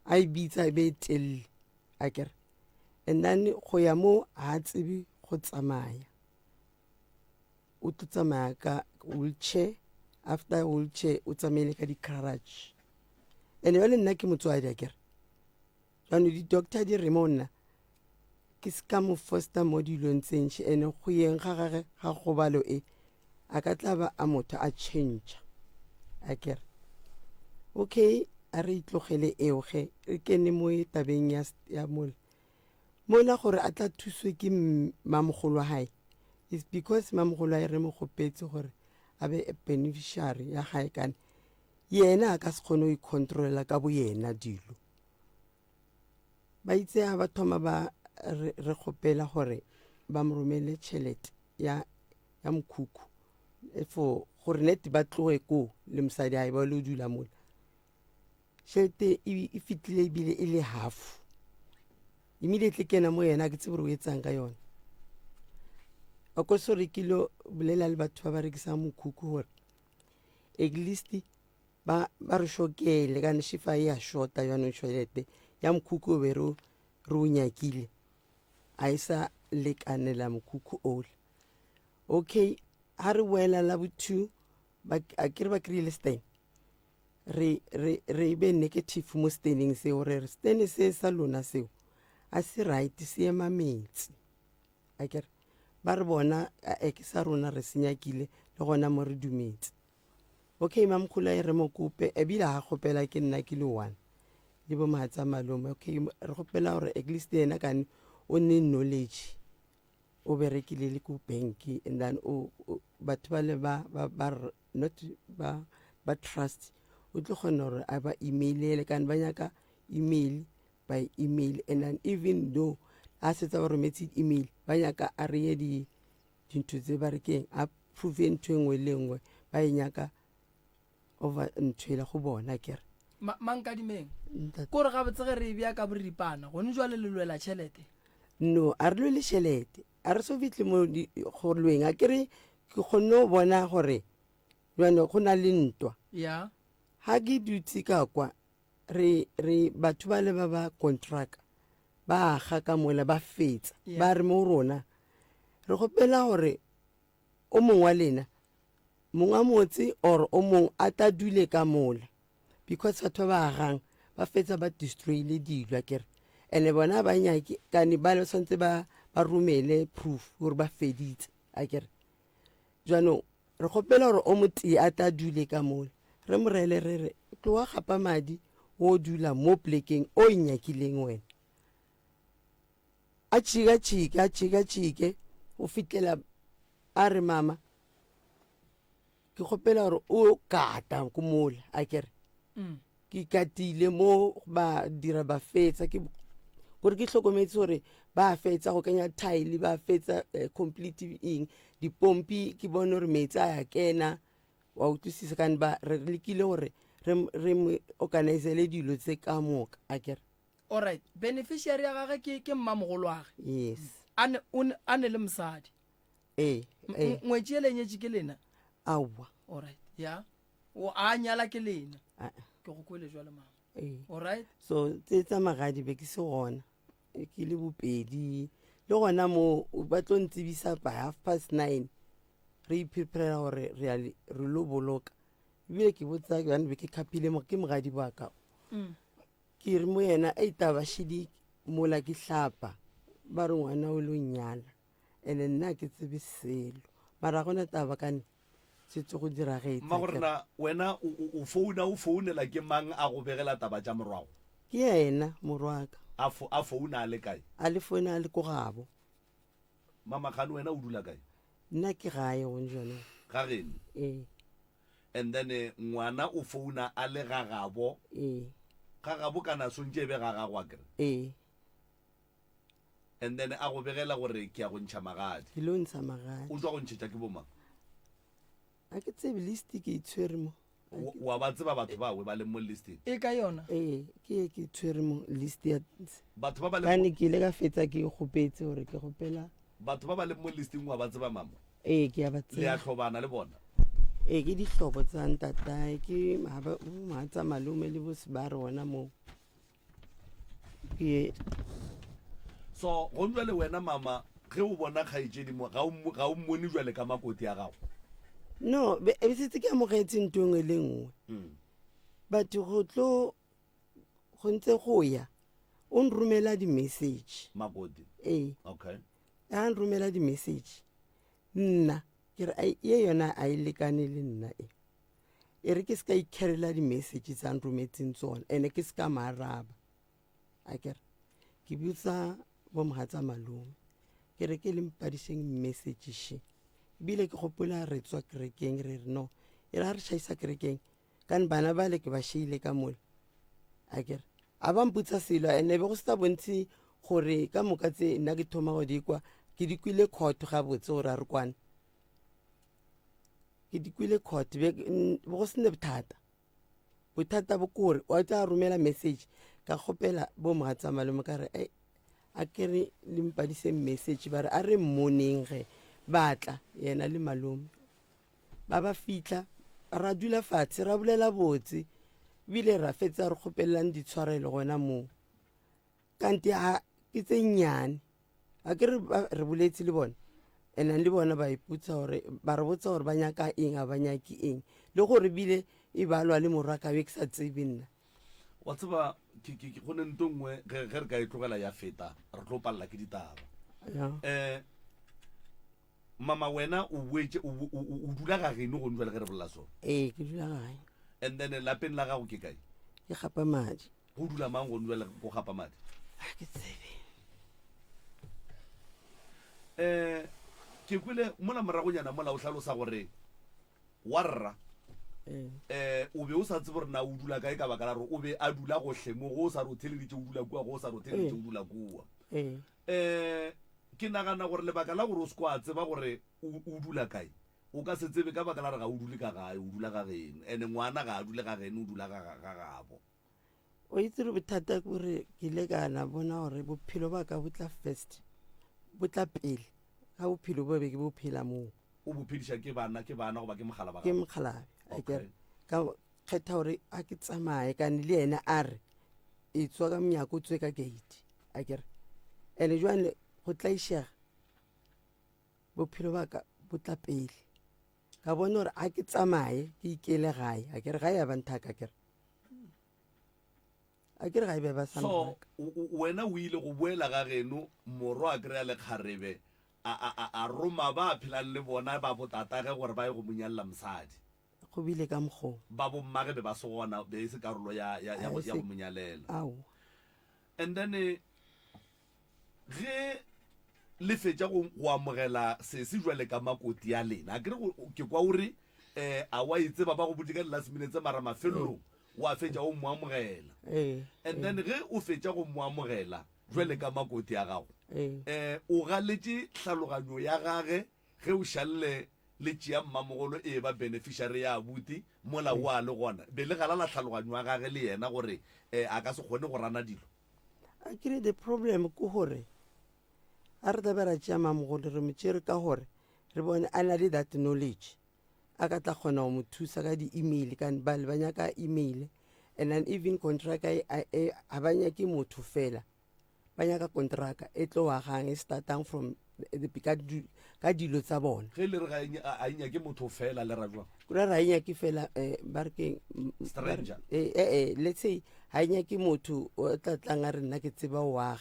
a bitsa be tell a kere and then go ya mo ha tsebe go tsamaya o tsamaya ka wheelchair after wheelchair o tsamaile ka di garage ene wale nna ke motswadi a kere jano di doctor di remona ke ska mo foster module ntsentshe ene go yeng ga gage ga go balo e a ka tla ba a motho a change a kere okay a re itlogele eoge re kene mo tabeng ya mola gore a tla thuswe ke mamogolo wa hae is because mamogolo a re mo gopetse gore a be a beneficiary ya hae kana yena a ka se kgone go controlla ka bo yena dilo ba itse a ba thoma ba re gopela gore ba moromele tšhelete ya mkhukhu for gore net ba tloge ko le msadi hae ba lo dula mola tšhelete e fitlile bile e le half immediately kena mo yena ke tsebe re o etsang ka yona a ko so re kilo bolela le batho ba rekisa mkhukhu gore at least ba re shokele kana shifa ya shota yona tšhelete ya mkhukhu be ro nyakile a isa le kanela mkhukhu all okay ha re wela la bothu ba a kire ba krile stain re be negative mo standing se ore stand se sa lona seo a se right se ema metsi a kere ba re bona a ke sa rona re senyakile le gona mo re dumetse okay mamkhula e re mo kope e bila ha gopela ke nna ke le 1 le bo matsa malome okay re gopela gore at least yena kan o ne knowledge o berekile le ku bank and then o batho ba le ba not ba trust o tlo gona gore a ba emailele kan ba nyaka email by email and then even though a setsa ba rometse email ba nyaka a re di dintho tse ba rekeng a prove ntwe ngwe le ngwe ba nyaka over ntwela go bona kere manka dimeng ko re ga botsege re bia ka boripana go njwa le lelwela tšhelete no a re le tšhelete a re so fitle mo go lweng a kere ke kgonne bona gore jwana go na le ntwa ya ha ke dutse ka kwa re batho ba le ba contract ba ga ka mola ba fetsa ba re mo rona re gopela gore o mongwa lena monga motse or o mong a ta dule ka mola because batho ba gang ba fetsa ba destroyle dilo akere ene bona ba nyaki kane ba le sontse ba rumele proof gore ba feditse akere jwanong re gopela gore o motee a ta dule ka mola re morele re re tloa gapa madi o dula mo plekeng o nyakileng wena a chika o fitlela a re mama ke gopela gore o kata ko mola akere ke katile mo ba dira ba fetsa ke gore ke hlokometse gore ba fetsa go kenya tile ba fetsa complete ing dipompi ke bone gore metsi a ya kena wa utlwisisa kane ba re lekile gore re organizele dilo tse ka moka akere alright beneficiary ya gage ke mmamogolo wa gage yes a ne le mosadi ngwetsi ele nyetše ke lena awa alright ya o a nyala ke lena ke go kwele jwa le mama alright so tsa magadi be ke se gona ke le bopedi le gona mo ba tlo ntsebisa by 9:30 re iprepare gore re lo boloka ebile ke botsa bana be ke khapile mo ke mogadi ba ka ke re mo yena a itaba shidi mola ke hlapa ba re ngwana o lo nyala ene nna ke tsebe selo mara gona taba kane tshetse go dira ge mma gorena wena o founela ke mang a go begela taba tša morwago ke yena morwaka a founa a le kae a le founa a le ko gabo mama khane wena o dula kae nna ke gae go njone ga gene and then ngwana o founa a le gagabo gagabo kana sontše be gagagwa kere and then a go begela gore ke ya go ntšha magadi ke lo ntsha magadi o tswa go ntšhetša ke bomang a ke tsebe list ke itshwere mo wa ba tseba batho bawe ba le mo listing e ka yona ke itshwere mo list ya batho ba ba le kane ke ile ka fetsa ke gopetse gore ke gopela batho ba ba le mo listing wa ba tseba mama ke ya ba tseba le a tlhobana le bona ke dihlobo tsa ntatae ke maatsa malume le bose ba re gona mo so go njwa le wena mama ge o bona kgaetšedi mo ga o mmone jwale ka makoti ya gago no e setse ke amogetse ntho engwe le nngwe batho go ntse go ya o nromela di-message makoti okay a nromela di-message nna ke re ye yona a e lekane le nna e re ke se ka ikherela di-message tsa nrometseng tsona ene ke se ka maaraba akere ke botsa bo mogatsa malume ke re ke le mpadišeng message she ebile ke gopola re tswa kerekeng re re no e re ga re šhaisa kerekeng kane bana ba le ke ba šeile ka mola akere a ba mputsa selo ene be go se ta bontse gore ka moka tse nna ke thoma go di kwa ke di kwile khoto ga botse gore a re kwane ke di kwile khoto be go sene bothata bo kore wa tla romela message ka gopela bo mogatsa malume ka re a kere le mpadise message ba re a re mmoneng ge batla yena le malume ba fitla ra dula fatshe ra bolela botse bile ra fetsa re gopelelang ditshwarelo gona moo kante ke tse nnyane a ke re boletse le bona ene le bona ba iputsa gore ba re botsa gore ba nyaka eng a ba nyaki eng le gore bile e balwa le morwaka be ke sa tsebe nna wa tseba go ne nto nngwe ge re ka e tlogela ya feta re tlo palela ke ditaba mama wena o dula ga geno go njwa le ge re bolela sone ke dula gae and then lapeng la gago ke kae ke gapa madi go dula mang go njwa le go gapa madi ke tsebe ke kwile mola moragonyana mola o tlhalosa gore warra o be o sa tsebe gore na o dula kae ka baka la gore o be a dula gotlhe mo go o sa re o theleditse o dula kua go o sa re o theleditse o dula kua ke nagana gore lebaka la gore o se ko a tseba gore o dula kae o ka se tsebe ka baka la re ga o dule ka gae o dula ga geno and ngwana ga a dule ga geno o dula ga gabo o itse re bothata kore ke ile kana bona gore bophelo ba ka bo tla first bo tla pele ga bophelo bo be ke bophela moo o bophediša ke bana goba ke mogala ke mogalabe akere ka kgetha gore a ke tsamaye kane le ena a re e tswa ka monyako o tswe ka gate akere ene jwane go tla išega bophelo ba ka bo tla pele ka bone gore a ke tsamaye ke ikele gae a kere gae ya banthaka a kere gae be ba so wena o ile go boela ga geno morwa a kry-a lekgarebe a roma ba phelang le bona ba botatage gore ba ye go monyalela mosadi go bile ka mokgwa ba bommage be ba se gona be se karolo ya go monyalela and then ge le fetša go amogela se jwale ka makoti ya lena a kere ke kwa ore a wa itseba ba go bodika di-last minutes mara mafelelong wa fetša o mo amogela and then ge o fetša go mo amogela jwale ka makoti ya gago o galetše tlhaloganyo ya gage ge o šalle le tšea mmamogolo e ba beneficiary ya abuti mola o a le gona be le galala tlhaloganyo ya gage le yena gore a ka se kgone go rana dilo a kere the problem ke gore a re tabe ra tšea mamogolo re motšere ka gore re bone a na le that knowledge a ka tla kgona go mo thusa ka di-email ka bale ba nyaka email and then even contracta ga ba nyake motho fela ba nyaka contracta e tlo wagang e startang from ka dilo tsa bona ge le re a nyake motho fela le rajwang kura ra nyake fela ba re ke stranger let's say ha nyake motho o tla tlanga re nna ke tseba waga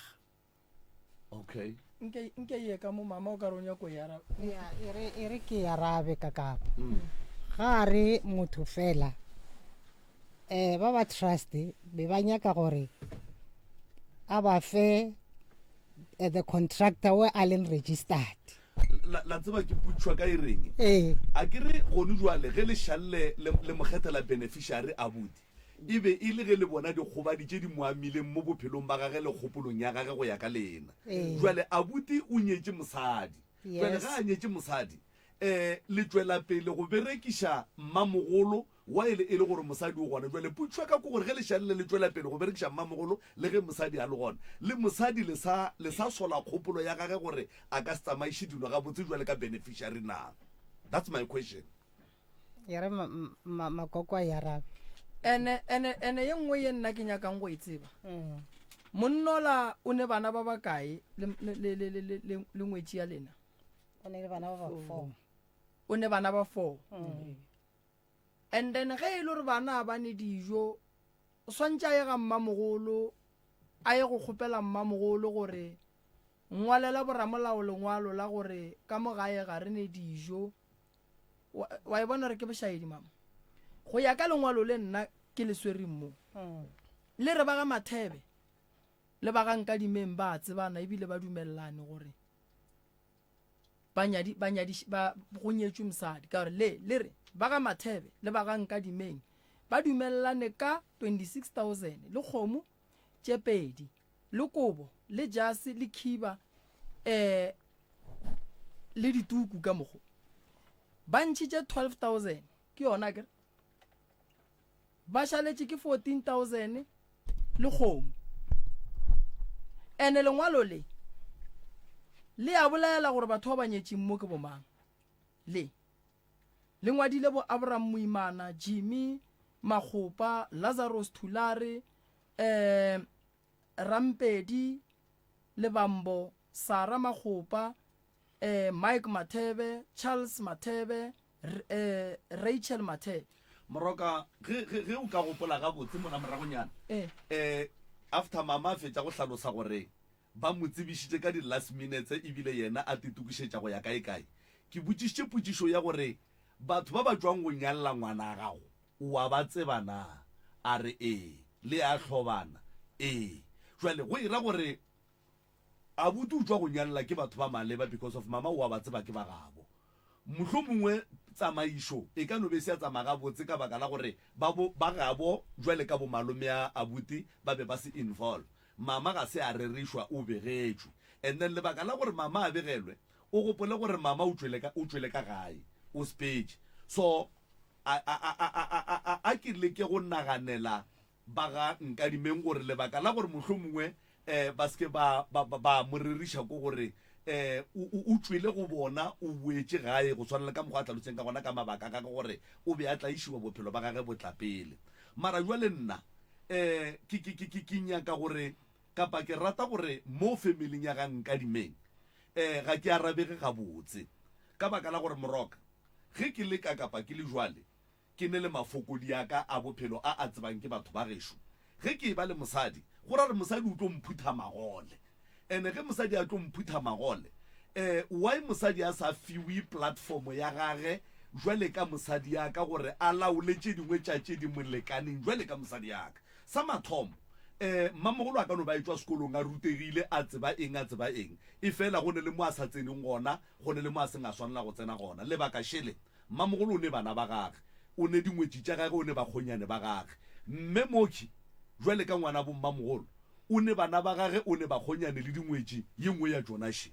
okay nke ye ka mo mama o ka ronya ko yara e re ke arabe ka kapa ga re motho fela ba ba trust be ba nyaka gore a ba fe the contractor we a leng registered la tseba ke putšwa ka ereng a kere gone jwale ge le šalle le mokgethela beneficiary abuti e be e le ge le bona dikgobadi tše di moamileng mo bophelong ba gage le kgopolong ya gage go ya ka lena jwale abuti o nyetše mosadi jwale ga a nyetše mosadi le tswela pele go berekiša mmamogolo wa e le gore mosadi o gona jwale putšwa ka ko gore ge le šalle le tswela pele go berekiša mmamogolo le ge mosadi a le gona le mosadi le sa sola kgopolo ya gage gore a ka se tsamaiše dilo ga botse jwale ka beneficiary na that's my question ya re makoko a yarabe ene ye nngwe ye nna ke nyakang go e tseba monnola o ne bana ba bakae le ngwetši ya lena o ne bana ba 4 o ne bana ba 4 and then ge e le gore bana ba ne dijo o swantse a ye ga mmamogolo a ye go kgopela mmamogolo gore ngwalela boramolao lengwalo la gore ka mogae ga re ne dijo wa e bona gore ke bošaedi mama go ya ka lengwalo le nna ke le swere mo le re ba ga Mathebe le ba ga Nkadimeng ba tsebana ebile ba dumellane gore ba go nyetšwe mosadi ka gore le re ba ga Mathebe le ba ga Nkadimeng ba dumellane ka 26,000 le kgomo tše pedi le kobo le jase le khiba le dituku ka mogo ba ntšhitše 12,000 ke yona ke ba šaletše ke 14,000 le kgomo ene lengwalo le a bolela gore batho ba banyetšeng mo ke bomang le ngwadile bo Abraham Moimana, Jimmy Makgopa, Lazarus Thulare, Rampedi Lebambo, Sara Makgopa, Mike Mathebe, Charles Mathebe, Rachel Mathebe. Moroka ge o ka gopola ga botse mona moragonyana after mama fetša go hlalosa gore ba mo tsebišitše ka di-last minutes ebile yena a titukišetša go ya kae ke botšišitše potšišo ya gore batho ba ba tswang go nyalela ngwana gago wa ba tsebana a re le a hlobana jwale go ira gore abuti o tswa go nyalela ke batho ba maleba because of mama wa ba tseba ke ba gabo mohlomongwe tsamaišo e ka no be se ya tsamaya gabotse ka baka la gore ba gabo jwale ka bo malome ya abuti ba be ba se involve mama ga se a rerišwa o begetšwe and then lebaka la gore mama a begelwe o gopole gore mama o tswele ka gae o speech so a ke leke go naganela ba ga Nkadimeng gore lebaka la gore mohlomongwe ba se ba mo reriša ko gore o tswile go bona o boetse gae go tshwana le ka mokgwa a tlalotseng ka gona ka mabaka ka gore o be a tlaišiwa bophelo ba gage botlapele mara jwale nna ke nyaka gore kapa ke rata gore mo familing ya ga Nkadimeng ga ke arabege gabotse ka baka la gore Moroka ge ke le ka kapa ke le jwale ke ne le mafokodi ya ka a bophelo a tsebang ke batho ba gešo ge ke ba le mosadi go ra re mosadi o tlo mphutha magole ene ge mosadi a tlo mphutha magole why mosadi a sa fiwe platform ya gage jwale ka mosadi ya ka gore a laole tše dingwe tša tše di molekaneng jwale ka mosadi ya ka sa mathomo mmamogolo a ka no ba etswa sekolong a rutegile a tseba eng e fela go ne le mo a sa tseneng gona go ne le mo a seng a swanela go tsena gona lebaka shele mmamogolo o ne bana ba gage o ne dingwetši tša gage o ne bakgonyane ba gage mme moki jwale ka ngwana bo mmamogolo o ne bana ba gage o ne bakgonyane le dingwetši ye nngwe ya jonashe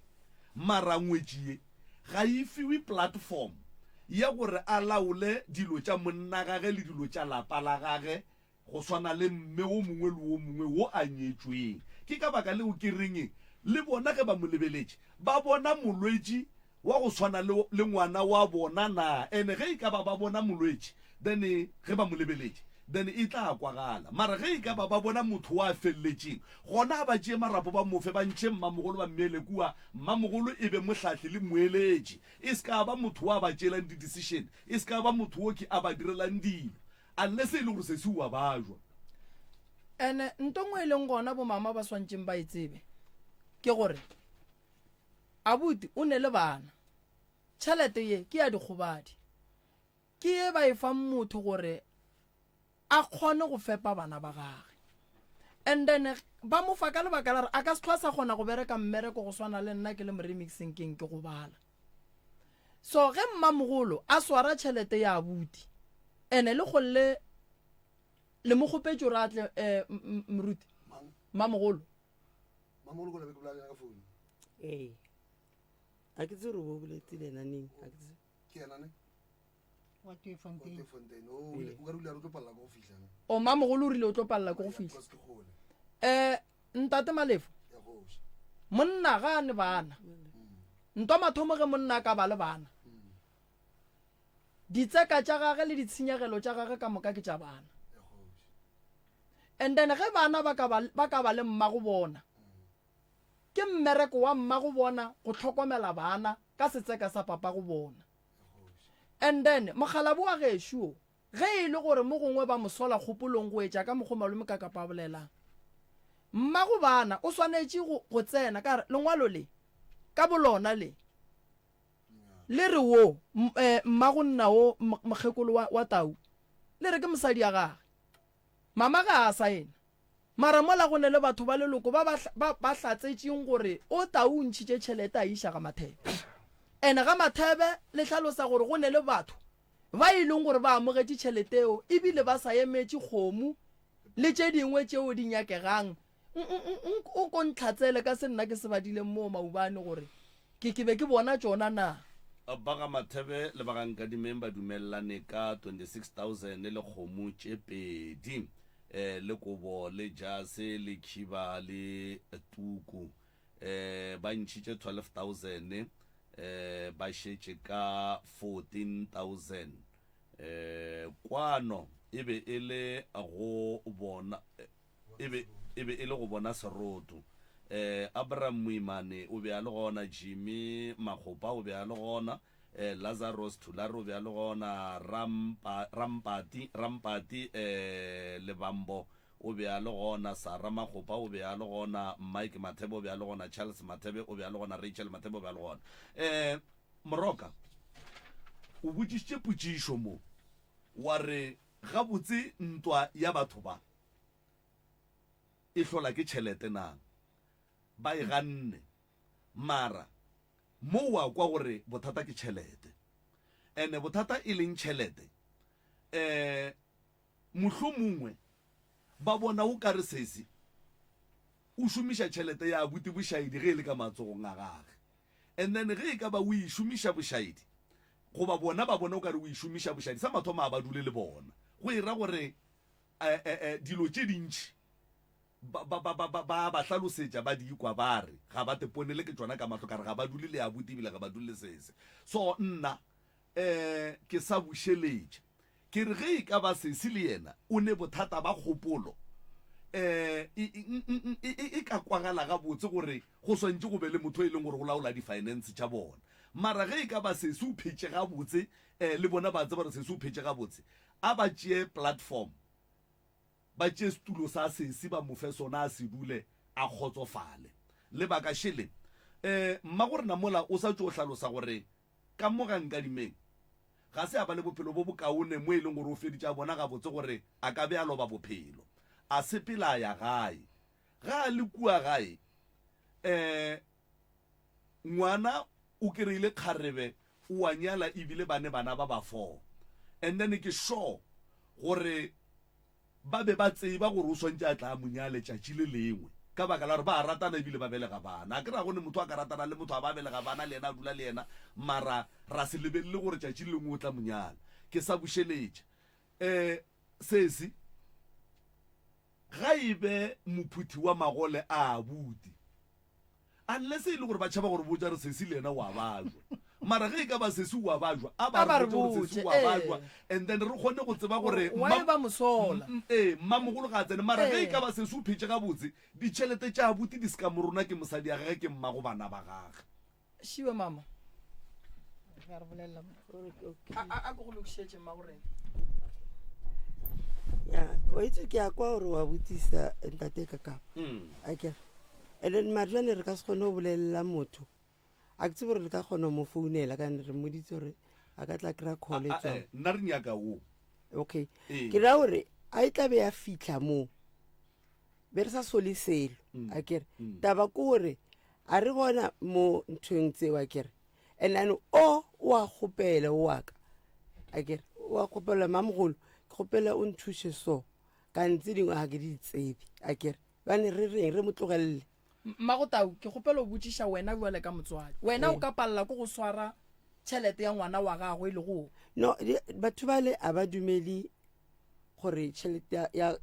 mara ngwetši ye ga e fiwe platform ya gore a laole dilo tša monna gage le dilo tša lapa la gage go swana le mme o mongwe le o mongwe wo a nyetšweng ke ka baka leo ke reng le bona ge ba mo lebeletše ba bona molwetši wa go swana le ngwana wa bona na ene ge e ka ba bona molwetši then ge ba mo lebeletše then e tla kwagala mara ge e ka ba bona motho wa felletšeng gona ba tšee marapo ba mofe ba ntšhe mmamogolo ba mmeele kua mmamogolo e be mohlatlhi le moeletši e se ka ba motho wa ba tšeelang di-decision e se ka ba motho wo ke a ba direlang dilo unless e le gore se se wa bajwa ene ntongwe e leng gona bo mama ba swantšeng ba e tsebe ke gore abuti o ne le bana tšhelete ye ke ya dikgobadi ke ye ba e fang motho gore a kgone go fepa bana ba gage and then ba mo fa ka lebaka la re a ka se tlhoa sa kgona go bereka mmereko go swana le nna ke le moremixing keng ke go bala so ge mmamogolo a swara tšhelete ya abuti ene le golle le mo gopetse re atle mruti mmamogolo mamolo go le be ke bolela ka phone a ke tse re bo boletile naneng a ke tse ke ena ne wa te fontaine o ka rula re tlo palla go fihla o mmamogolo o rile o tlo palla go fihla ntate malefo monna ga a ne bana ntwa mathomo ge monna ka ba le bana ditseka tša gage le ditshenyegelo tša gage ka moka ke tša bana and then ge bana ba ka ba le mmago bona ke mmereko wa mmago bona go tlhokomela bana ka setseka sa papa go bona and then mogalabu wa gešo ge e le gore mo gongwe ba mosola kgopolong go etša ka mokgo malome ka kapa bolelang mmago bana o swanetše go tsena ka lengwalo le ka bolona le re wo mmago nna wo mokgekolo wa tau le re ke mosadi ya gage mama ga a saena mara mola go ne le batho ba leloko ba tlatsetšeng gore o tau ntšhitše tšhelete a iša ga mathebe ene ga mathebe le tlhalosa gore go ne le batho ba e leng gore ba amogetše tšhelete eo ebile ba sa emetše kgomo le tše dingwe tšeo di nyakegang o kontlhatsele ka se nna ke se badileng mo maubane gore ke be ke bona tšona na ba ga mathebe le ba gankadimeng ba dumelelane ka 26,000 le kgomo tše pedi le kobo le jase le khiba le tuku ba ntšhitše 12,000 ba šetše ka 14,000 kwano e be e le go bona seroto Abraham Muimane o be a le gona Jimmy Magopa o be a le gona Lazarus Tularo o be a le gona Rampati Lebambo o be a le gona Sara Magopa o be a le gona Mike Mathebe o be a le gona Charles Mathebe o be a le gona Rachel Mathebe o be a le gona Moroka o botsitse potšišo mo wa re ga botse ntwa ya batho ba e hlola ke tšhelete nang ba e ganne mara mo wa kwa gore bothata ke tšhelete ene bothata e leng tšhelete mohlomongwe ba bona o ka re sese o šomiša tšhelete ya abuti bošaedi ge e le ka matsogong a gage and then ge e ka ba o e šomiša bošaedi goba bona ba bona o ka re o e šomiša bošaedi sa mathomo a ba dule le bona go ira gore dilo tše dintšhi ba hlalosetša ba di ikwa ba re ga ba teponele ke tsona ka mahlo ka re ga ba dule le abuti ebile ga ba dule sese so nna ke sa bušeletša ke re ge e ka ba sese le yena o ne bothata ba kgopolo e ka kwagala gabotse gore go swantše go be le motho e leng gore go laola di-finance tša bona mara ge e ka ba sese o phetse gabotse le bona ba tseba gore sese o phetse gabotse a ba tšee platform ba tšee setulo sa sese ba mofe sona a se dule a kgotsofale lebaka shele mma gore na mola o sa tšo o hlalosa gore ka mo gankadimeng ga se a ba le bophelo bo bokaone mo e leng gore o feditše a bona gabotse gore a ka be a loba bophelo a sepela ya gae ga a le kua gae ngwana o kry-ile kgarebe o a nyala ebile bana ba ba 4 and then ke sure gore ba be ba tseba gore o swantse a tla monyale tšatši le lengwe ka baka la gore ba ratana ebile ba belega bana a kry-a gone motho a ka ratana le motho a ba belega bana le ena a dula le ena mara ra se lebelele gore tšatši le lengwe o tla monyala ke sa bušeletše sesi ga ebe mophuthi wa magole a budi unless e le gore ba tšhaba gore botja re sesi le ena wa bajwa mara ge e ka ba sesi wa bajwa a ba re botse sesi wa bajwa and then re kgone go tseba gore ba mosola mmamogolo ga tsene mara ge e ka ba sesi o phetse ga botse ditšhelete tša buti di ska morona ke mosadi ya gage ke mmago bana ba gage šiwe mama a go go lokišetše mmagorena ya wa itse ke a kwa gore wa botsisa ntate Kakapa a kere and then marjane re ka se kgone go bolelela motho a ke tse gore re ka kgona mo founela ka re moditse gore a ka tla kry-a call e tswang nna re nyaka wo okay ke ra gore a e tla be ya fitlha moo be re sa sole selo a kere taba ke gore a re bona mo nthong tseo a kere and then o wa kgopela wa ka a kere wa kgopela mamogolo ke kgopela o nthushe so ka ntse dingwe ga ke di tsebe a kere bane re reng re mo tlogelele mmagotau ke kgopela o botšiša wena buale ka motswadi wena o ka palela ko go swara tšhelete ya ngwana wa gago e le go no batho ba le a ba dumele gore tšhelete ya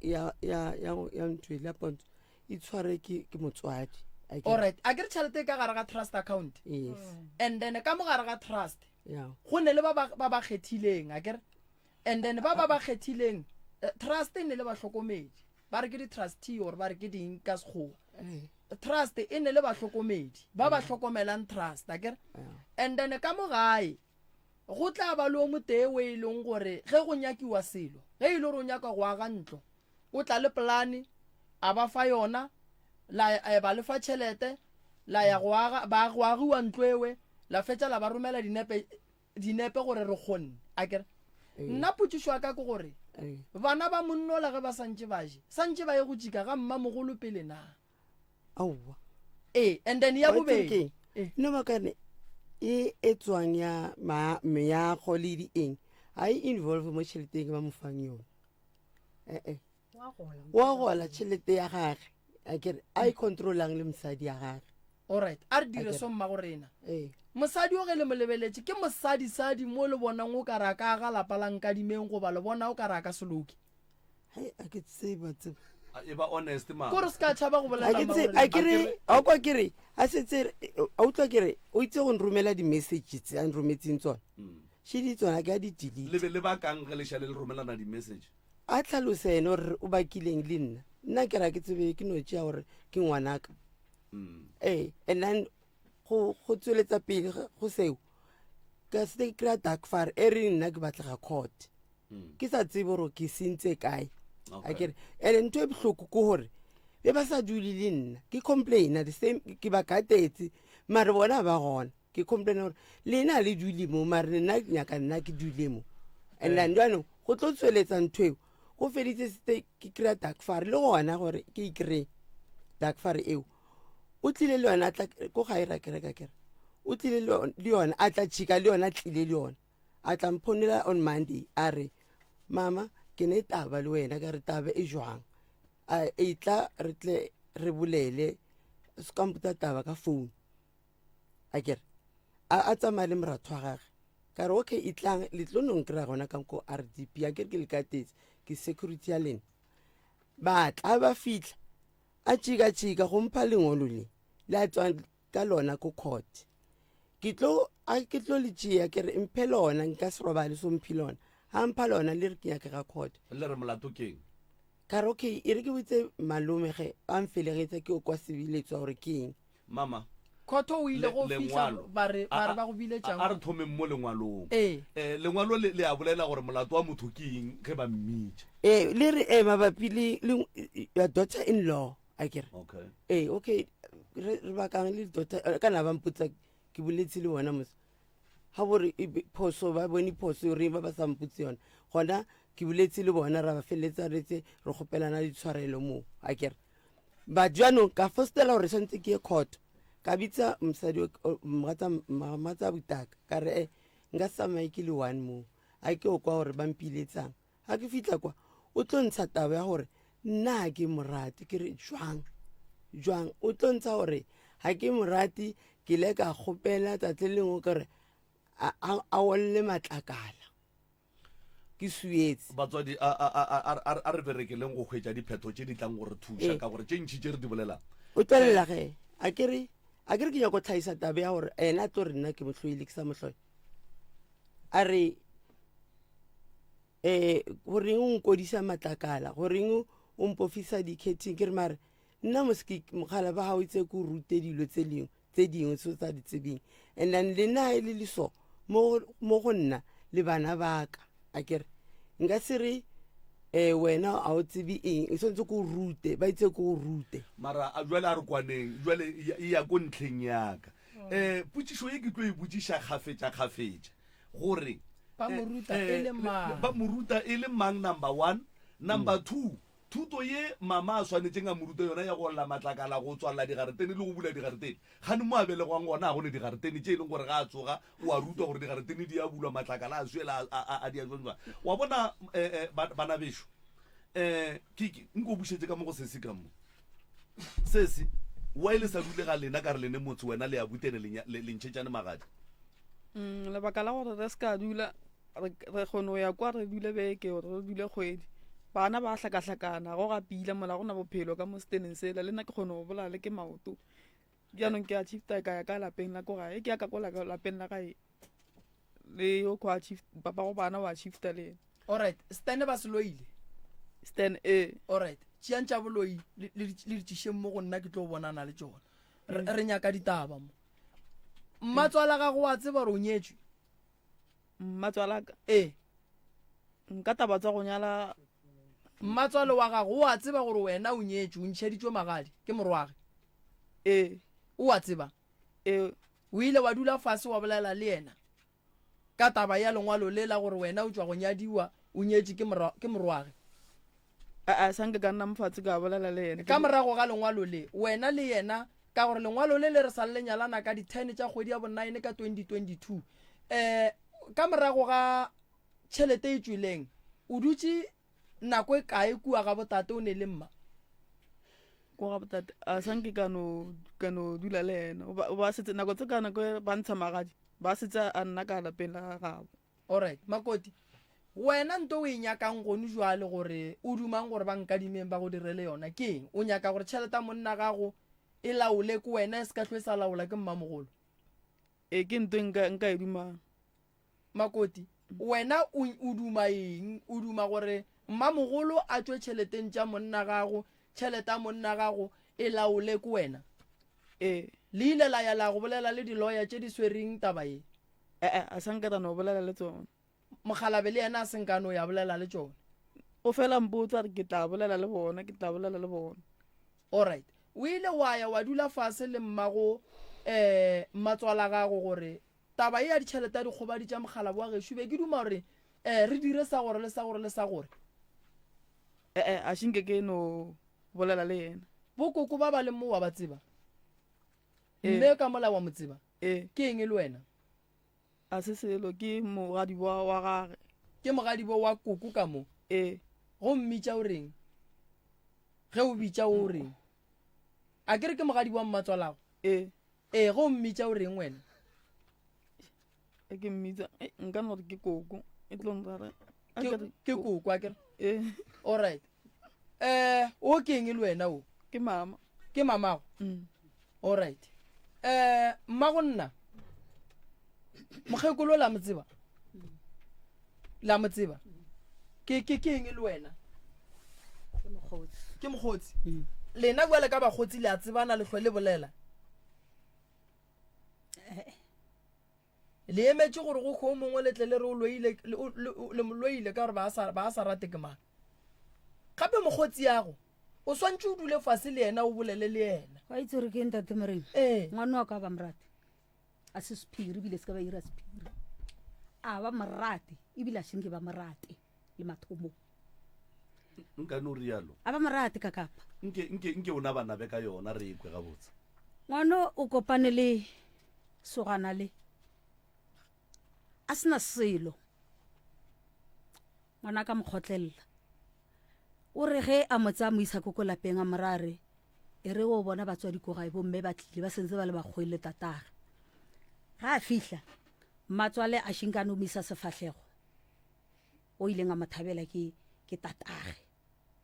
ntho ya ponto e tshware ke motswadi alright a ke re tšhelete ka gare ga trust account yes and then ka mo gare ga trust yeah go ne le ba ba kgethileng a kere and then ba kgethileng trust e ne le bahlokomedi ba re ke di-trustee or ba re ke ding ka sekgowa trust e ne le bahlokomedi ba ba hlokomelang trust a kere and then ka mo gae go tla ba le o motee o e leng gore ge go nyakiwa selo ge e le gore o nyaka go aga ntlo o tla le polane a ba fa yona ba le fa tšhelete la ya go agiwa ntlo ewe la fetša la ba romela dinepe gore re kgonne a kere nna potšišo ya ka ke gore bana ba monnola ge ba santše santše ba ye go tšika ga mmamogolo pele na aowa and then ya bobedi no makane e etswang ya meago le di eng a e involve mo tšheleteng ba mofang yone wa gola tšhelete ya gage a kere a e controlang le mosadi ya gage alright a re dire so mmagorena mosadi o ge le molebeletše ke mosadisadi mo le bonang o ka ra ka ga lapa la nkadimeng goba le bona o ka ra ka seloki a ke tseba e ba honest ma kore se ka tšhaba go a kere a kwa kere a setse a utlwa kere o itse go nromela di-messages tse a nrometseng tsona she di tsona ke a di delete le bakang ge lešale le romelana di-message a tlhalose ene gore o bakileng le nna ke ra ke tsebe ke no tšea gore ke ngwanaka and then go tsweletsa pele go seo ka se kry-a dark fire e re nna ke batlega court ke sa tsebe gore ke sentse kae a kere and ntho e bohloko ke gore be ba sa dule le nna ke complaina the same ke ba katetse mare bona ba gona ke complaina gore le ena le dule mo mare nna nyaka nna ke dule mo and then jwanong go tlo tsweletsa ntho eo go feditse sete ke kry-a dark fire le gona gore ke ikry dark fire eo o tlile le yona ko ga e ra kereka kere o tlile le yona a tla tšhika le yona tlile le yona a tla mphonela on Monday a re mama ke ne taba le wena ka re taba e jwang e tla re tle re bolele se ka mputa taba ka phone a kere a tsamaya le moratho wa gage ka re okay e tlang le tlo nong kry-a gona ka ko RDP a kere ke le katetse ke security ya lena ba tla ba fitlha a tšika go mpha lengolo le a tswang ka lona ko court ke tlo le tšea ke re mphe lona nka se robale so mphe lona ga mpha lona le re ke nyake ga court le re molato keng ka re okay e re ke botse malome ge a mfelegetsa ke o kwa sebiletswa gore ke eng mama khotho o ile go fihla lengwalo. ba re ba go biletšang a re thomeng mo lengwalong ee lengwalo le a bolela gore molato wa motho ke eng ge ba mmitše le re mabapi le your daughter in law a kere okay okay re bakang le daughter kana ba mputsa ke boletse le bona mos ha bore phoso ba bone phoso re ba sa mputse yona gona ke boletse le bona ra ba feletsa retse re gopelana di tshwarelo mo a kere ba jwanong ka fostela gore sentse ke court ka bitsa msadi mmatsa butaka ka re nka samai ke le one mo a ke o kwa gore ba mpiletsang ha ke fitla kwa o tlo ntsha taba ya gore nna ke morati ke re jwang o tlo ntsha gore ha ke morati ke le ka gopela tsatle lengwe ka re a wolle matlakala ke suetse batswadi a re berekeleng go hwetša dipheto tše di tlang gore thuša ka gore tše ntšhi tše re di bolelang o tlolela ge a kere ke nyako tlhaisa tabe ya gore ena a tlo re nna ke motlhoile ke sa motlhoe a re goreng o nkodisa matlakala goreng o mpofisa di-catting ke re mare nna mogala ba gao itse ko rute dilo tse dingwe se tsa di tsebeng and then le nna e le leso mo go nna le bana baka a kere nka se re wena a o tsebe eng e tshwanetse ko rute ba itse ko rute mara jwale a re kwaneng jwale e ya ko ntlheng yaka potsišo e ke tlo e botsiša kgafetša gore ba moruta e le mang number 1 number 2 thuto ye mama a swanetseng a moruta yona ya go lla matlakala go tswalela digaretene le go bula digaretene gane mo a belegwang gona a gone digaretene tše e leng gore ga a tsoga o a rutwa gore digaretene di a bulwa matlakala a swela a di a jwang wa bona bana bešo nko bušetse ka mo go sese ka mo sese wa ile sa dule ga lena ka re lene motse wena le a butene le ntšhetšane magadi lebaka la gore re se ka dula re kgone go ya kwa re dule beke gore re dule kgwedi bana ba hlakahlakana go gapila mola gona bophelo ka mo steneng sela le nna ke kgone go bola le ke maoto jaanong ke a chifta ka ya ka lapeng la ko gae ke ya ka kola ka lapeng la gae le yo kwa chief papa go bana wa chifta le alright stene ba se loile stan alright tšeang tša boloi le ditšišeng mo go nna ke tlo bonana le tšona re nyaka ditaba mo mmatswala ga go a tseba gore o nyetswe mmatswala ka nka taba tsa go nyala mmatswale wa gago o a tseba gore wena o nyetswe o ntšheditšwe magadi ke morwage o a tseba o ile wa dula fase wa bolela le yena ka taba ya lengwalo le la gore wena o tšwa go nyadiwa o nyetswe ke morwage a sanke ka nna mofatshe ka bolela le yena ka morago ga lengwalo le wena le yena ka gore lengwalo le re sa le nyalana ka di-10 tša kgwedi ya bo9 ka 2022 ka morago ga tšhelete e tswileng o dutse nako e kae kua ga botate o ne le mma ko ga botate a sanke ka no dula le yena ba setse nako tse ka nako ba ntsha magadi ba setse a nna ka lapeng la gabo alright makoti wena nto o e nyakang gone jwale gore o dumang gore ba nkadimeng ba go direle yona ke eng o nyaka gore tšhelete monna gago e laole ko wena e se ka tlho e sa laola ke mmamogolo ke nto nka e dumang makoti wena o duma eng o duma gore mmamogolo a tšwe tšheleteng tša monna gago tšhelete a monna gago e laole ko wena le ile la ya la go bolela le di-lawyer tše di swereng taba ye a sanketa no bolela le tsone mogalabe le yena a senkano ya bolela le tšone o fela mpotsa ke tla bolela le bona alright o ile wa ya wa dula fase le mmago mmatswala gago gore taba e ya ditšhelete a dikgobadi tša mogalabe wa gešo be ke duma gore re dire sa gore le sa gore le sa gore a shinke ke no bolela le yena bokoko ba ba le mo wa ba tseba mme ka mola wa mo tseba ke eng le wena a se selo ke mogadi wa gage ke mogadi wa koko ka mo go mmitša o reng ge o bitša o reng a kere ke mogadi wa mmatswalago go mmitša o reng wena ke mmitša nka nore ke koko e tlonrara ke koko a kere alright o ke eng le wena o ke mamago alright mmago nna mokgekolo la mo tseba ke eng le wena ke mokgotsi lena bjale ka bakgotsi le a tsebana le hlwe le bolela le emetse gore go kgo mongwe letle le re o loile ka gore ba a sa rate ke mang gape mogotsi yago o swantse o dule fase le yena o bolele le yena wa itse gore ke ntate moreng ngwana wa ka ba morate a se sephiri ebile se ka ba ira sephiri a ba morate ebile a shenke ba morate le mathomo nka no rialo a ba morate ka kapa nke o na bana be ka yona re ikwe ga botse ngwana o kopane le sogana le a sena selo ngwana ka mokgotlelela o re ge a motsa mo isa ko lapeng a morare e re o bona batswadi ko gae bomme ba tlile ba sentse ba le bagwele tatagwe ga a fihla matswale a shinkane o mo isa sefatlhego o ileng a mathabela ke tatagwe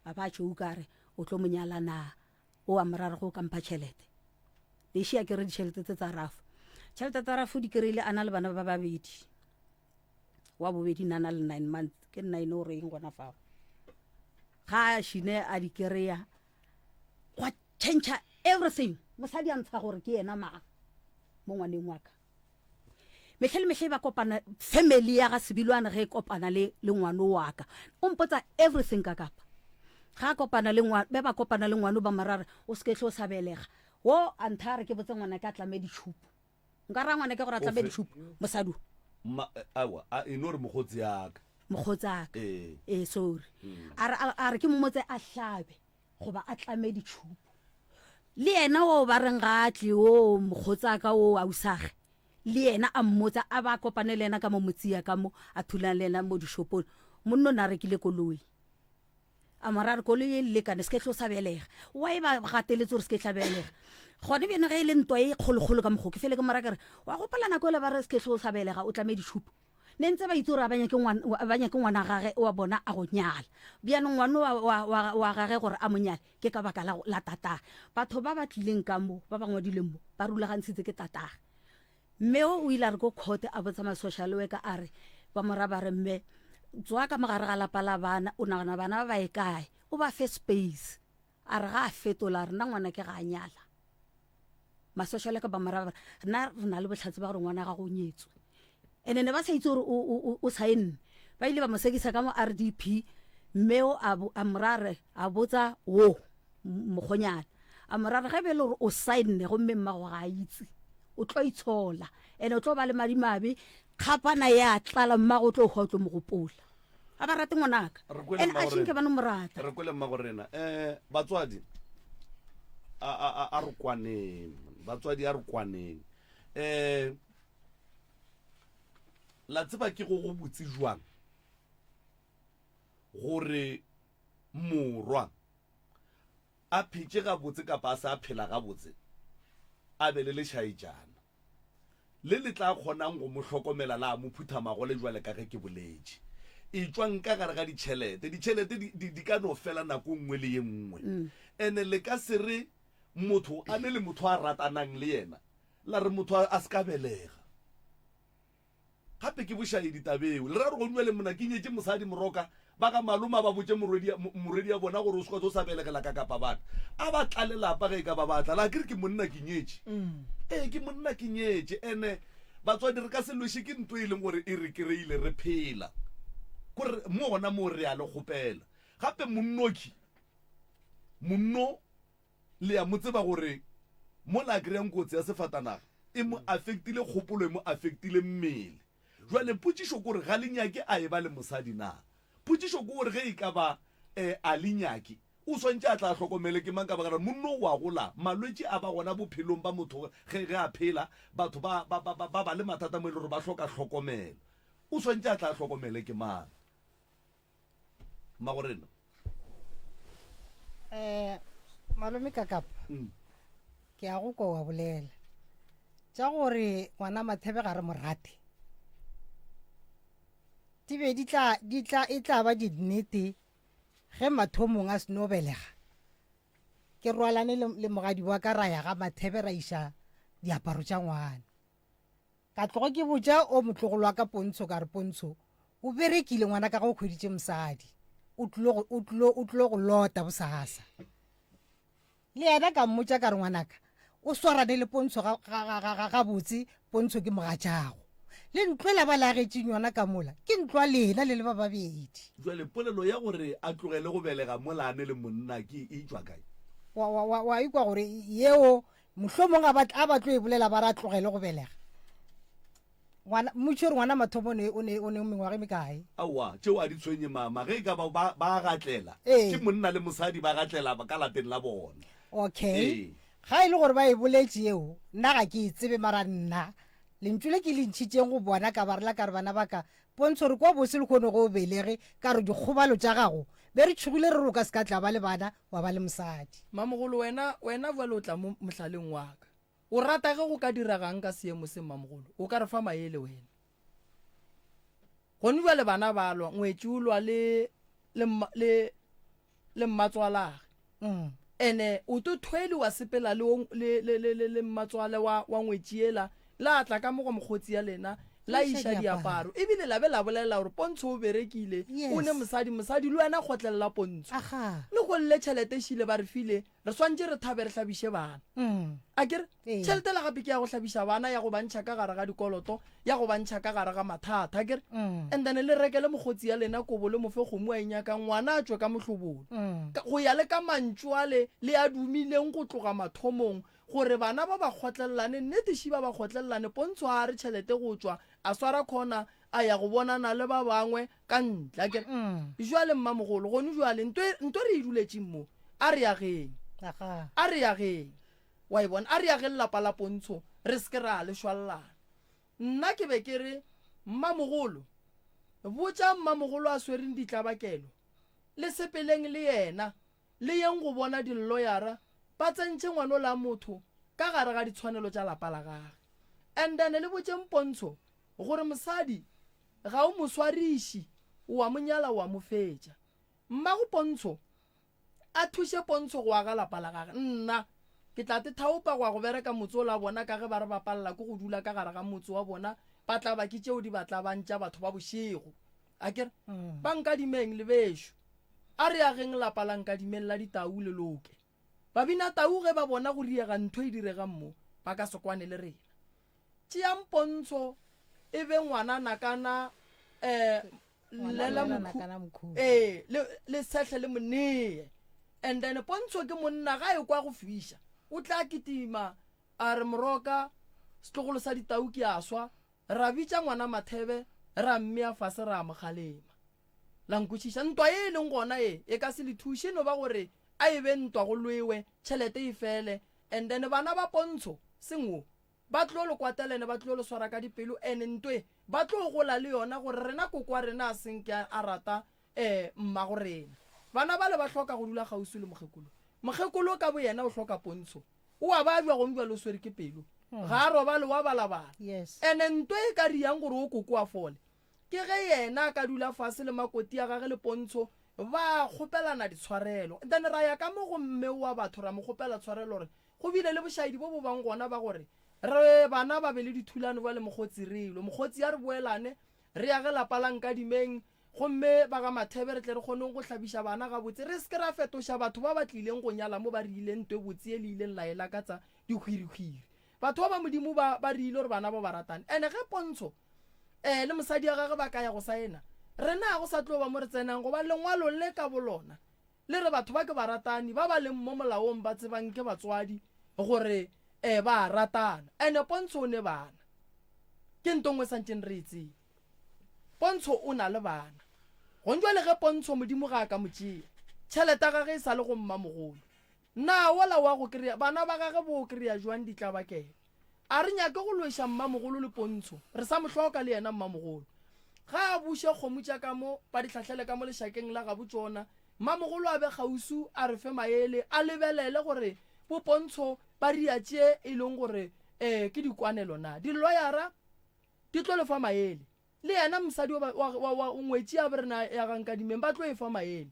a ba tšo o kare o tlo monyala na o a morare go kampa tšhelete le šia ke re ditšhelete tse tsa rafo tšhelete tsa rafo di kry-ile a na le bana ba babedi wa bobedi nana le 9 months ke 9 o reng gona fao ga a šine a di kry-a go change everything mosadi a ntsha gore ke yena maa mo ngwaneng wa ka metlhe ba kopana family ya ga sebilwane ge e kopana le ngwano wa ka o mpotsa everything ka kapa ga kopana le ngwana be ba kopana le ngwano ba marare o sketlho sa belega wo anthare ke botse ngwana ka tlame ditšhupo nka ra ngwana ke gore a tlame ditšhupo mosadu awa e no re mogotsi yaka mogotsaka sorry a re ke mmotse a hlabe goba a tlame ditšhupo le yena o ba reng ga atli o mogotsaka o a usage le yena a mmotsa a ba kopane le yena ka mo motsia ka mo a thulang le yena mo dishopong monno na rekile koloi a morare koloi e le kana se ke tlo sa belega wa e ba gateletse gore se ke tlabelega gone bene ge e le ntwa e kgologolo ka mogo ke fele ke morakere wa gopolana ko le ba re se ke tlo sa belega o tlame ditšhupo ne ntse ba itse gore a banya ke ngwana gage wa bona a go nyala bjanong ngwane wa gage gore a monyale ke ka baka la tatage batho ba ba tlileng ka mo ba ba ngwadileng mo ba rulagantshitse ke tatage mme o ile a re ko court a botsa ma-social worker a re ba mora ba re mme tswa ka mogare ga lapa la bana o nagana bana ba ba e kae o ba fe space a re ga a fetola re nna ngwana ke ga a nyala ma-social worker ba mora ba nna re na le botlhatsi ba gore ngwana ga go nyetswe ene ne ba sa itse gore o saenne ba ile ba mo sekisa ka mo RDP mme o a morare a botsa wo mogonyana a morare ge be le gore o saenne gomme mmago ga a itse o tlo itshola ene o tlo ba le madimabe kgapana ya tlala mmago o tlo go tlo mogopola a ba rate ngwanaka ene a tšhinke ba no morata re kwele mmago rena batswadi a re kwaneng batswadi a re kwaneng la tseba ke go botse jwang gore morwa a phetse ga botse kapa a sa phela ga botse a be le lešhaetšana le le tla kgonang go mo hlokomela la mo phuthamago le jwale ka ge ke boletše e tswang ka gare ga ditšhelete di ka no fela nako nngwe le ye nngwe ene le ka se re motho a ne le motho a ratanang le yena la re motho a se ka belega gape ke bošaedi tabeo le ra re go nwe le mona ke nyetse mosadi moroka ba ka maloma ba botse moredi ya bona gore o sekwa o sa belegela ka kapa bana a ba tla lelapa ge e ka ba batla la kere ke monna ke nyetse ke monna ke nyetse ene batswadi re ka se loše ke nto e leng gore e re kry-ile re phela kore mo gona mo re a le kgopela gape monno le ya mo tseba gore mo la kry-ang kotsi ya sefatanaga e mo affectile kgopolo e mo affectile mmele jwale potšišo kore ga lenyake a e ba le mosadi na potšišo ke gore ge e ka ba a lenyake o swantse a tla hlokomele ke mang ka bagara monno wa gola malwetse a ba gona bophelong ba motho ge a phela batho ba le mathata mo e le gore ba hloka hlokomelo o swantse a tla hlokomele ke mang magorena malome ka kapa ke a go ko wa bolela tša gore ngwana Mathebe ga re morate e tla ba dinnete ge mathomong a seno belega ke rwalane le mogadi wa ka ra ya ga Mathebe ra iša diaparo tša ngwana ka tlogo ke botša o motlogolo wa ka Pontsho ka re Pontsho o berekile ngwana ka go kgweditše mosadi o tlilo go lota bosasa le yena ka mmotša ka re ngwanaka o swarane le Pontsho ga botse Pontsho ke mogatšago le ntlo e la ba lagetseng yona ka mola ke ntlo lena le le ba babedi jwale polelo ya gore a tlogele go belega molane le monna ke e tswa kae wa ikwa gore yeo mohlomong a batlo e bolela ba ra tlogele go belega motšhore ngwana mathomo o ne mengwaga mekae aowa tšeo a di tshwenye mama ge e ka ba gatlela ke monna le mosadi ba gatlela ka lapeng la bona okay ga e le gore ba e boletše eo nna ga ke e tsebe mara nna lentšu le ke le ntšhitšeng go bona ka ba rela ka re bana ba ka pontsho re kwa bose le kgone go o belege ka re dikgobalo tša gago be re tšhogile re ro ka se ka tla ba le bana wa ba le mosadi mamogolo wena bjale o tla mo mohlaleng wa ka o rata ge go ka diragang ka seemo se mamogolo o ka re fa maele wena gone bjale bana ba lwa ngwetši o lwa le mmatswalage ene o to thwele wa sepela le mmatswale wa ngwetši ela la tla ka mogo mokgotsi ya lena la iša diaparo ebile la be la bolela gore pontsho o berekile o ne mosadi le wena kgotlelela pontsho le go lle tšhelete šile ba re file re swantse re thabe re hlabiše bana a kere tšhelete la gape ke ya go hlabiša bana ya go bantšha ka gare ga dikoloto ya go bantšha ka gare ga mathata kere and then le rekele mokgotsi ya lena kobo le mofe kgomo a inyakang ngwana a tswe ka mohlobolo go ya le ka mantšu ale le a dumileng go tloga mathomong gore bana ba ba kgotlelelane nnete ba ba kgotlelelane pontsho a re tšhelete go tswa a swara khona a ya go bonana le ba bangwe ka ntla ke jwale mmamogolo gone jwale nto re iduletšeng mo a re yageng wa e bona a re yage lelapa la pontsho re se ke ra le šwallana nna ke be ke re mmamogolo botša mmamogolo a swereng ditlabakelo le sepeleng le yena le yeng go bona dilloyara ba tsentše ngwano la motho ka gare ga ditshwanelo tša lapa la gage and then le botšeng pontsho gore mosadi ga o moswariši wa monyala wa mo fetša mmago pontsho a thuše pontsho go aga lapa la gage nna ke tla te thaopa go bereka motse o la bona ka ge ba re ba palela ko go dula ka gare ga motse wa bona ba tla ba ke tšeo di batla bantša batho ba bošego a kere ba nkadimeng le bešo a re ageng lapa la nkadimeng la ditau le loke ba bina tau ge ba bona go riega ntho e diregang mo ba ka sekwane le rena tšeang pontsho e be ngwana nakana le sehle le monee and then pontsho ke monna ga e kwa go fiša o tla kitima a re moroka setlogolo sa ditau ke a swa ra bitša ngwana mathebe ra mme a fase ra mogalema la nkotšiša ntwa e leng gona e ka se le thuše no ba gore a e be ntwa go lwewe tšhelete e fele and then bana ba pontsho sengwo ba tlo le kwatelene ba tlo le swara ka dipelo ene ntwe ba tlo gola le yona gore rena kokwa rena a senke a rata mmago rena bana ba le ba hloka go dula gausi le mogekolo ka bo yena o hloka pontsho o a ba bja gombe lo swere ke pelo ga a roba le wa balabala ene ntwe e ka riang gore o kokoa fole ke ge yena ka dula fase le makoti ya gage le pontsho ba kgopelana ditshwarelo then ra ya ka mo go mme wa batho ra mo kgopela tshwarelo gore go bile le bošaedi bo bo bang gona ba gore re bana ba be le dithulano ba le mogotsi relo mogotsi ya re boelane re ya ge lapa la nkadimeng gomme ba ga mathebe re tle re kgoneng go hlabiša bana ga botse re se ke ra fetoša batho ba ba tlileng go nyala mo ba rileng ntwe botse e le ileng laela ka tsa dikgwirikgwiri batho ba ba modimo ba rile gore bana ba ba ratane ene ge pontsho le mosadi ya gage ba ka ya go saena rena go sa tlo ba mo re tsenang go ba lengwalo le ka bolona le re batho ba ke ba ratani ba ba leng mo molaong ba tsebang ke batswadi gore ba ratana ene pontsho o ne bana ke ntongwe santseng re itseng pontsho o na le bana gonjwa le ge pontsho modimo ga ka motšea tšhelete ga ge e sa le go mmamogolo na ola wa go kry-a bana ba gage bo kry-a jwang ditlabakelo a re nyake go loeša mmamogolo le pontsho re sa mohloka le yena mmamogolo ga a buše kgomo tša ka mo ba di tlhatlhele ka mo lešakeng la ga botsona mmamogolo a be gausu a re fe maele a lebelele gore bo pontsho ba ria tše e leng gore ke dikwanelo na dilloyara di tlo le fa maele le yena mosadi wa ngwetši a berena ya gankadimeng ba tlo e fa maele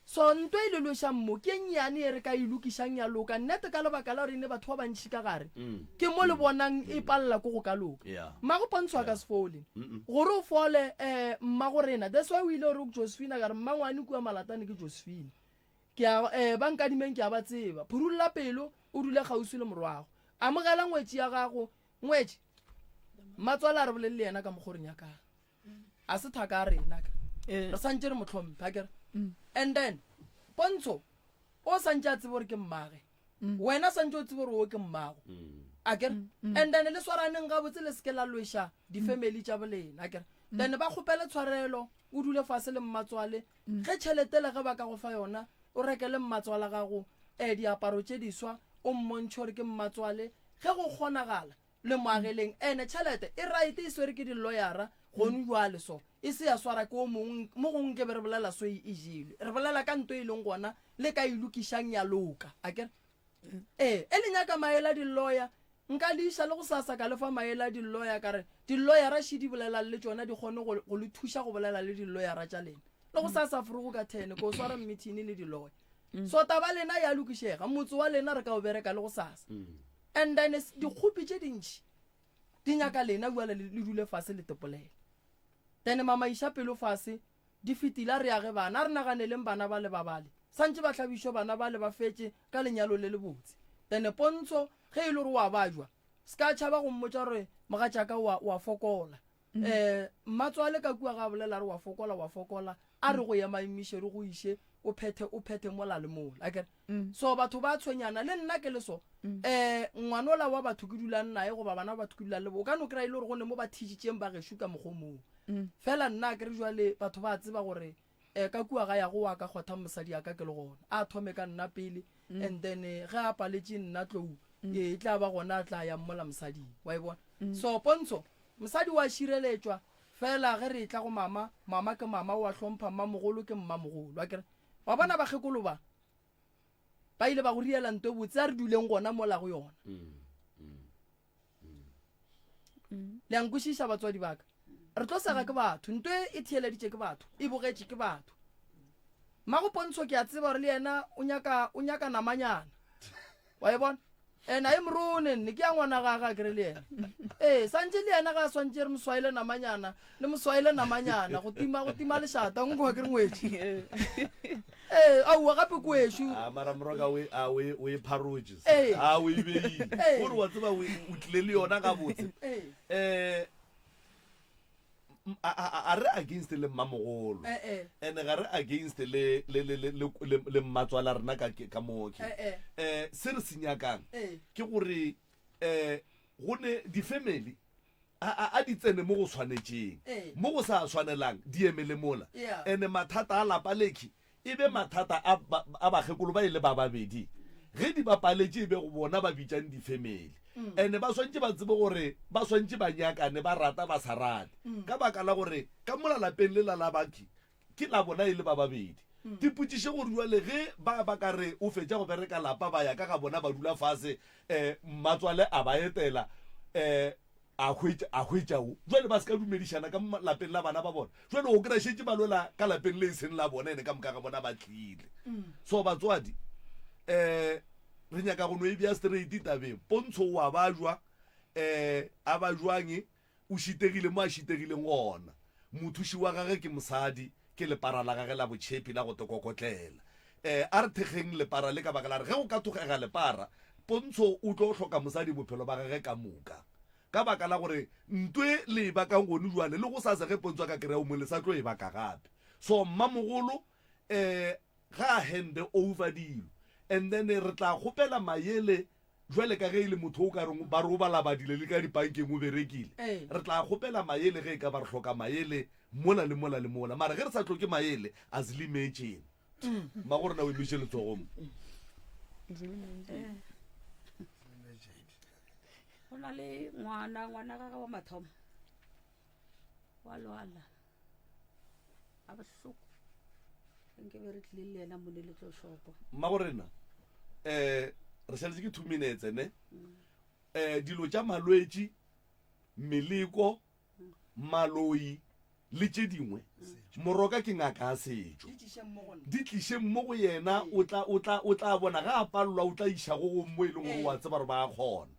so ntwe e lelošang mo ke nnyane e re ka ilokišang ya loka nnete ka lebaka la gore ne batho ba bantšhi ka gare ke mo le bonang e palela ko go ka loka mmago pontsho a ka se fole gore o fole mmago rena that's why o ile gore josephine ka re mmangwane kua malatane ke josephine bankadimeng ke a ba tseba phurula pelo o dule gausi le morwago amogela ngwetši ya gago ngwetši mmatswale a re bolelele yena ka mogoreng ya kang a se thaka a rena re santse re motlhomphe a kere and then Pontsho o santse a tsebe gore ke mmage wena santse o tsebe gore o ke mmago a kere and then le swaraneng ga botse le seke la lwesha di-family tša bolena a kere then ba kgopele tshwarelo o dule fase le mmatswale ge tšhelete le ge ba ka go fa yona o rekele mmatswala gago diaparo tše diswa o mmontšhe gore ke mmatswale ge go kgonagala le moageleng ene tšhelete e right e swere ke di-lawyera gone jwale so e se ya swara ke o mongwe mo gongwe ke be re bolela so e jelwe re bolela ka nto e leng gona le ka ilokišang ya loka a kere e le nyaka maele a di-lawyer nka le iša le go sasa ka lefa maele a di-lawyer kare di-lawyera še di bolela le tšona di kgone go le thuša go bolela le di-lawyera tša lena le go sasa forogo ka 10 ko swara meeting le di-lawyer so taba lena ya lokišega motse wa lena re ka o bereka le go sasa and then dikgopi tše dintšhi di nyaka lena buala le dule fase le topolele then mamaiša pelo fase di fetile re age bana a re naganeleng bana ba le babale santse ba tlhabišo bana ba le ba fetse ka lenyalo le le botse then Pontsho ge e le gore wa bajwa se ka tšhaba go mmotsa gore mogatšaka wa fokola mmatswale ka kua ga bolela re wa fokola a re go ya maemiše re go iše o phethe mola le mola akere so batho ba tshwenyana le nna ke le so ngwanola wa batho ke dulang nae goba bana batho ke dulang le bo o ka no kry-a ile gore go ne mo ba thitšitšeng ba gešo ka mogomong fela nna ke re jwale batho ba tseba gore ka kua ga ya go wa ka kgotha mosadi aka ke le gona a thome ka nna pele and then ge a paletše nna tlou e tla ba gona a tla ya mmola mosading wa e bona so Pontsho mosadi wa šireletšwa fela ge re tla go mama ke mama wa hlompha mmamogolo ke mmamogolo a kere wa bona bagekolo ba ile ba go riela nto e botse a re duleng gona mola go yona le a nkwešiša batswadi baka re tlo sega ke batho nto e theeleditše ke batho e bogetše ke batho mmago Pontsho ke a tseba gore le yena o nyaka namanyana wa e bona ena e morone nne ke ya ngwana gaga kere le yena santse le yena ga swantse re moswaile namanyana le moswaile namanyana go tima lešata nkoa kere ngwetši aua gape kwešo mara moroka o e pharotse a o e beile gore wa tseba o tlile le yona ga botse a re against le mmamogolo and ga re against le mmatswala rena ka mooke se re se nyakang ke gore gone di-family a di tsene mo go tshwanetšeng mo go sa tshwanelang di emele mola and mathata a lapa lekhi e be mathata a bagekolo ba ile ba babedi ge di bapaletše e be go bona ba bitšang di-family and ba swantse ba tsebe gore ba swantse ba nyakane ba rata ba sa rate ka baka la gore ka mola lapeng le la labaki ke la bona e le ba babedi dipotšiše gore jwale ge ba ka re o fetša go bereka lapa ba ya ka ga bona ba dula fase mmatswale a ba etela a hwetšao jwale ba se ka dumedišana ka lapeng la bana ba bona jwale o kry-a šetse ba lola ka lapeng le e seng la bona ene ka moka ga bona ba tlile so batswadi re nyaka go no e bja straight tabeng Pontsho wa bajwa a bajwange o šitegile mo a šitegileng gona mothuši wa gage ke mosadi ke lepara la gage la botšhepi la go tokokotlela a re thekgeng lepara le ka baka la re ge go ka thogega lepara Pontsho o tlo hloka mosadi bophelo ba gage ka moka ka baka la gore ntwe le ba ka ngone jwane le go sa se ge Pontsho ka kry-a o mo le sa tlo e baka gape so mmamogolo ga hand over dilo and then re tla gopela maele jwale ka ge ile motho o ka reng ba re o balabadile le ka dipankeng o berekile re tla gopela maele ge e ka ba re hloka maele mola le mola le mola mara ge re sa tloke maele as le imagine ma gore na o emise letsogomo go na le ngwana gaga wa mathomo wa lwala a bohloko nke be re tlile le yena mone le tlo shopa ma gorena re šaletse ke 2 minutes ne dilo tša malwetši meleko maloi le tše dingwe moroka ke ngaka a setšo di tliše mo go yena o tla bona ga a palelwa o tla išago go mo e leng gore wa tseba gore ba a kgona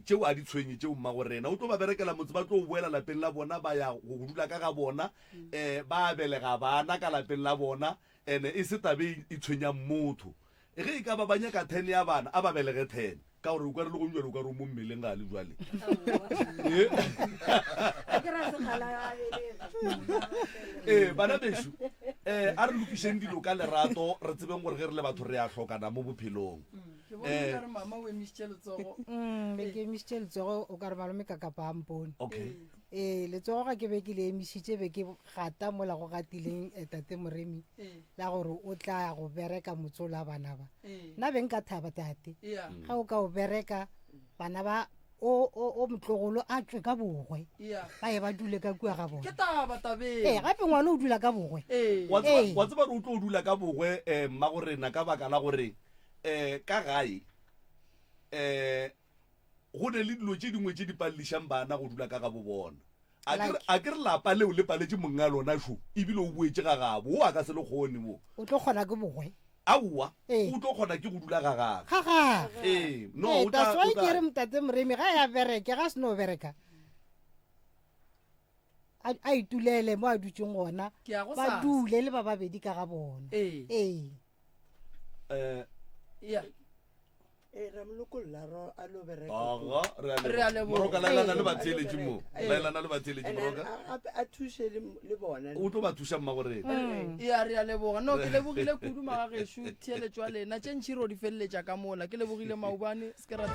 tšeo a di tshwenye tšeo mma gorena o tlo ba berekela motse ba tlo boela lapeng la bona ba ya go dula ka ga bona ba belega bana ka lapeng la bona and e se tabe e tshwenyang motho ge e ka ba banyaka 10 ya bana a ba belege 10 ka gore o ka re le go jalo o ka re o mo mmeleng ga le jwale bana bešo a re lokišeng dilo ka lerato re tsebeng gore ge re le batho re a tlhokana mo bophelong be ke emisitše letsogo o ka re malome ka kapa a mpone okay letsogo ga ke be ke le emisitše be ke gata mola go gatileng tate moremi la gore o tla go bereka motsolo a bana ba nna beng ka thaba tate ga o ka o bereka bana ba o motlogolo a tswe ka bogwe ba e ba dule ka kua ga bone gape ngwane o dula ka bogwe wa tseba re o tlo o dula ka bogwe mma gorena ka baka la gore ka gae go ne le dilo tse dingwe tse di palelišang bana go dula ka ga bo bona a ke re lapa leo le paletse monga lona šo ebile o boetse ga gabo o a ka se le kgone mo o tlo kgona ke bogwe aowa o tlo kgona ke go dula ga gage taswai ke re motate moremi ga ya bereke ga se no bereka a itulele mo a dutseng gona ba dule le ba babedi ka ga bona moroka laelana le batheeletše mo laelana le batheeletše moroka o tlo ba thuša mmagorena re a leboga no ke lebogile kudu magagešo theeletšwa lena tše ntšhi ro di feleletša ka mola ke lebogile maubane se ke rata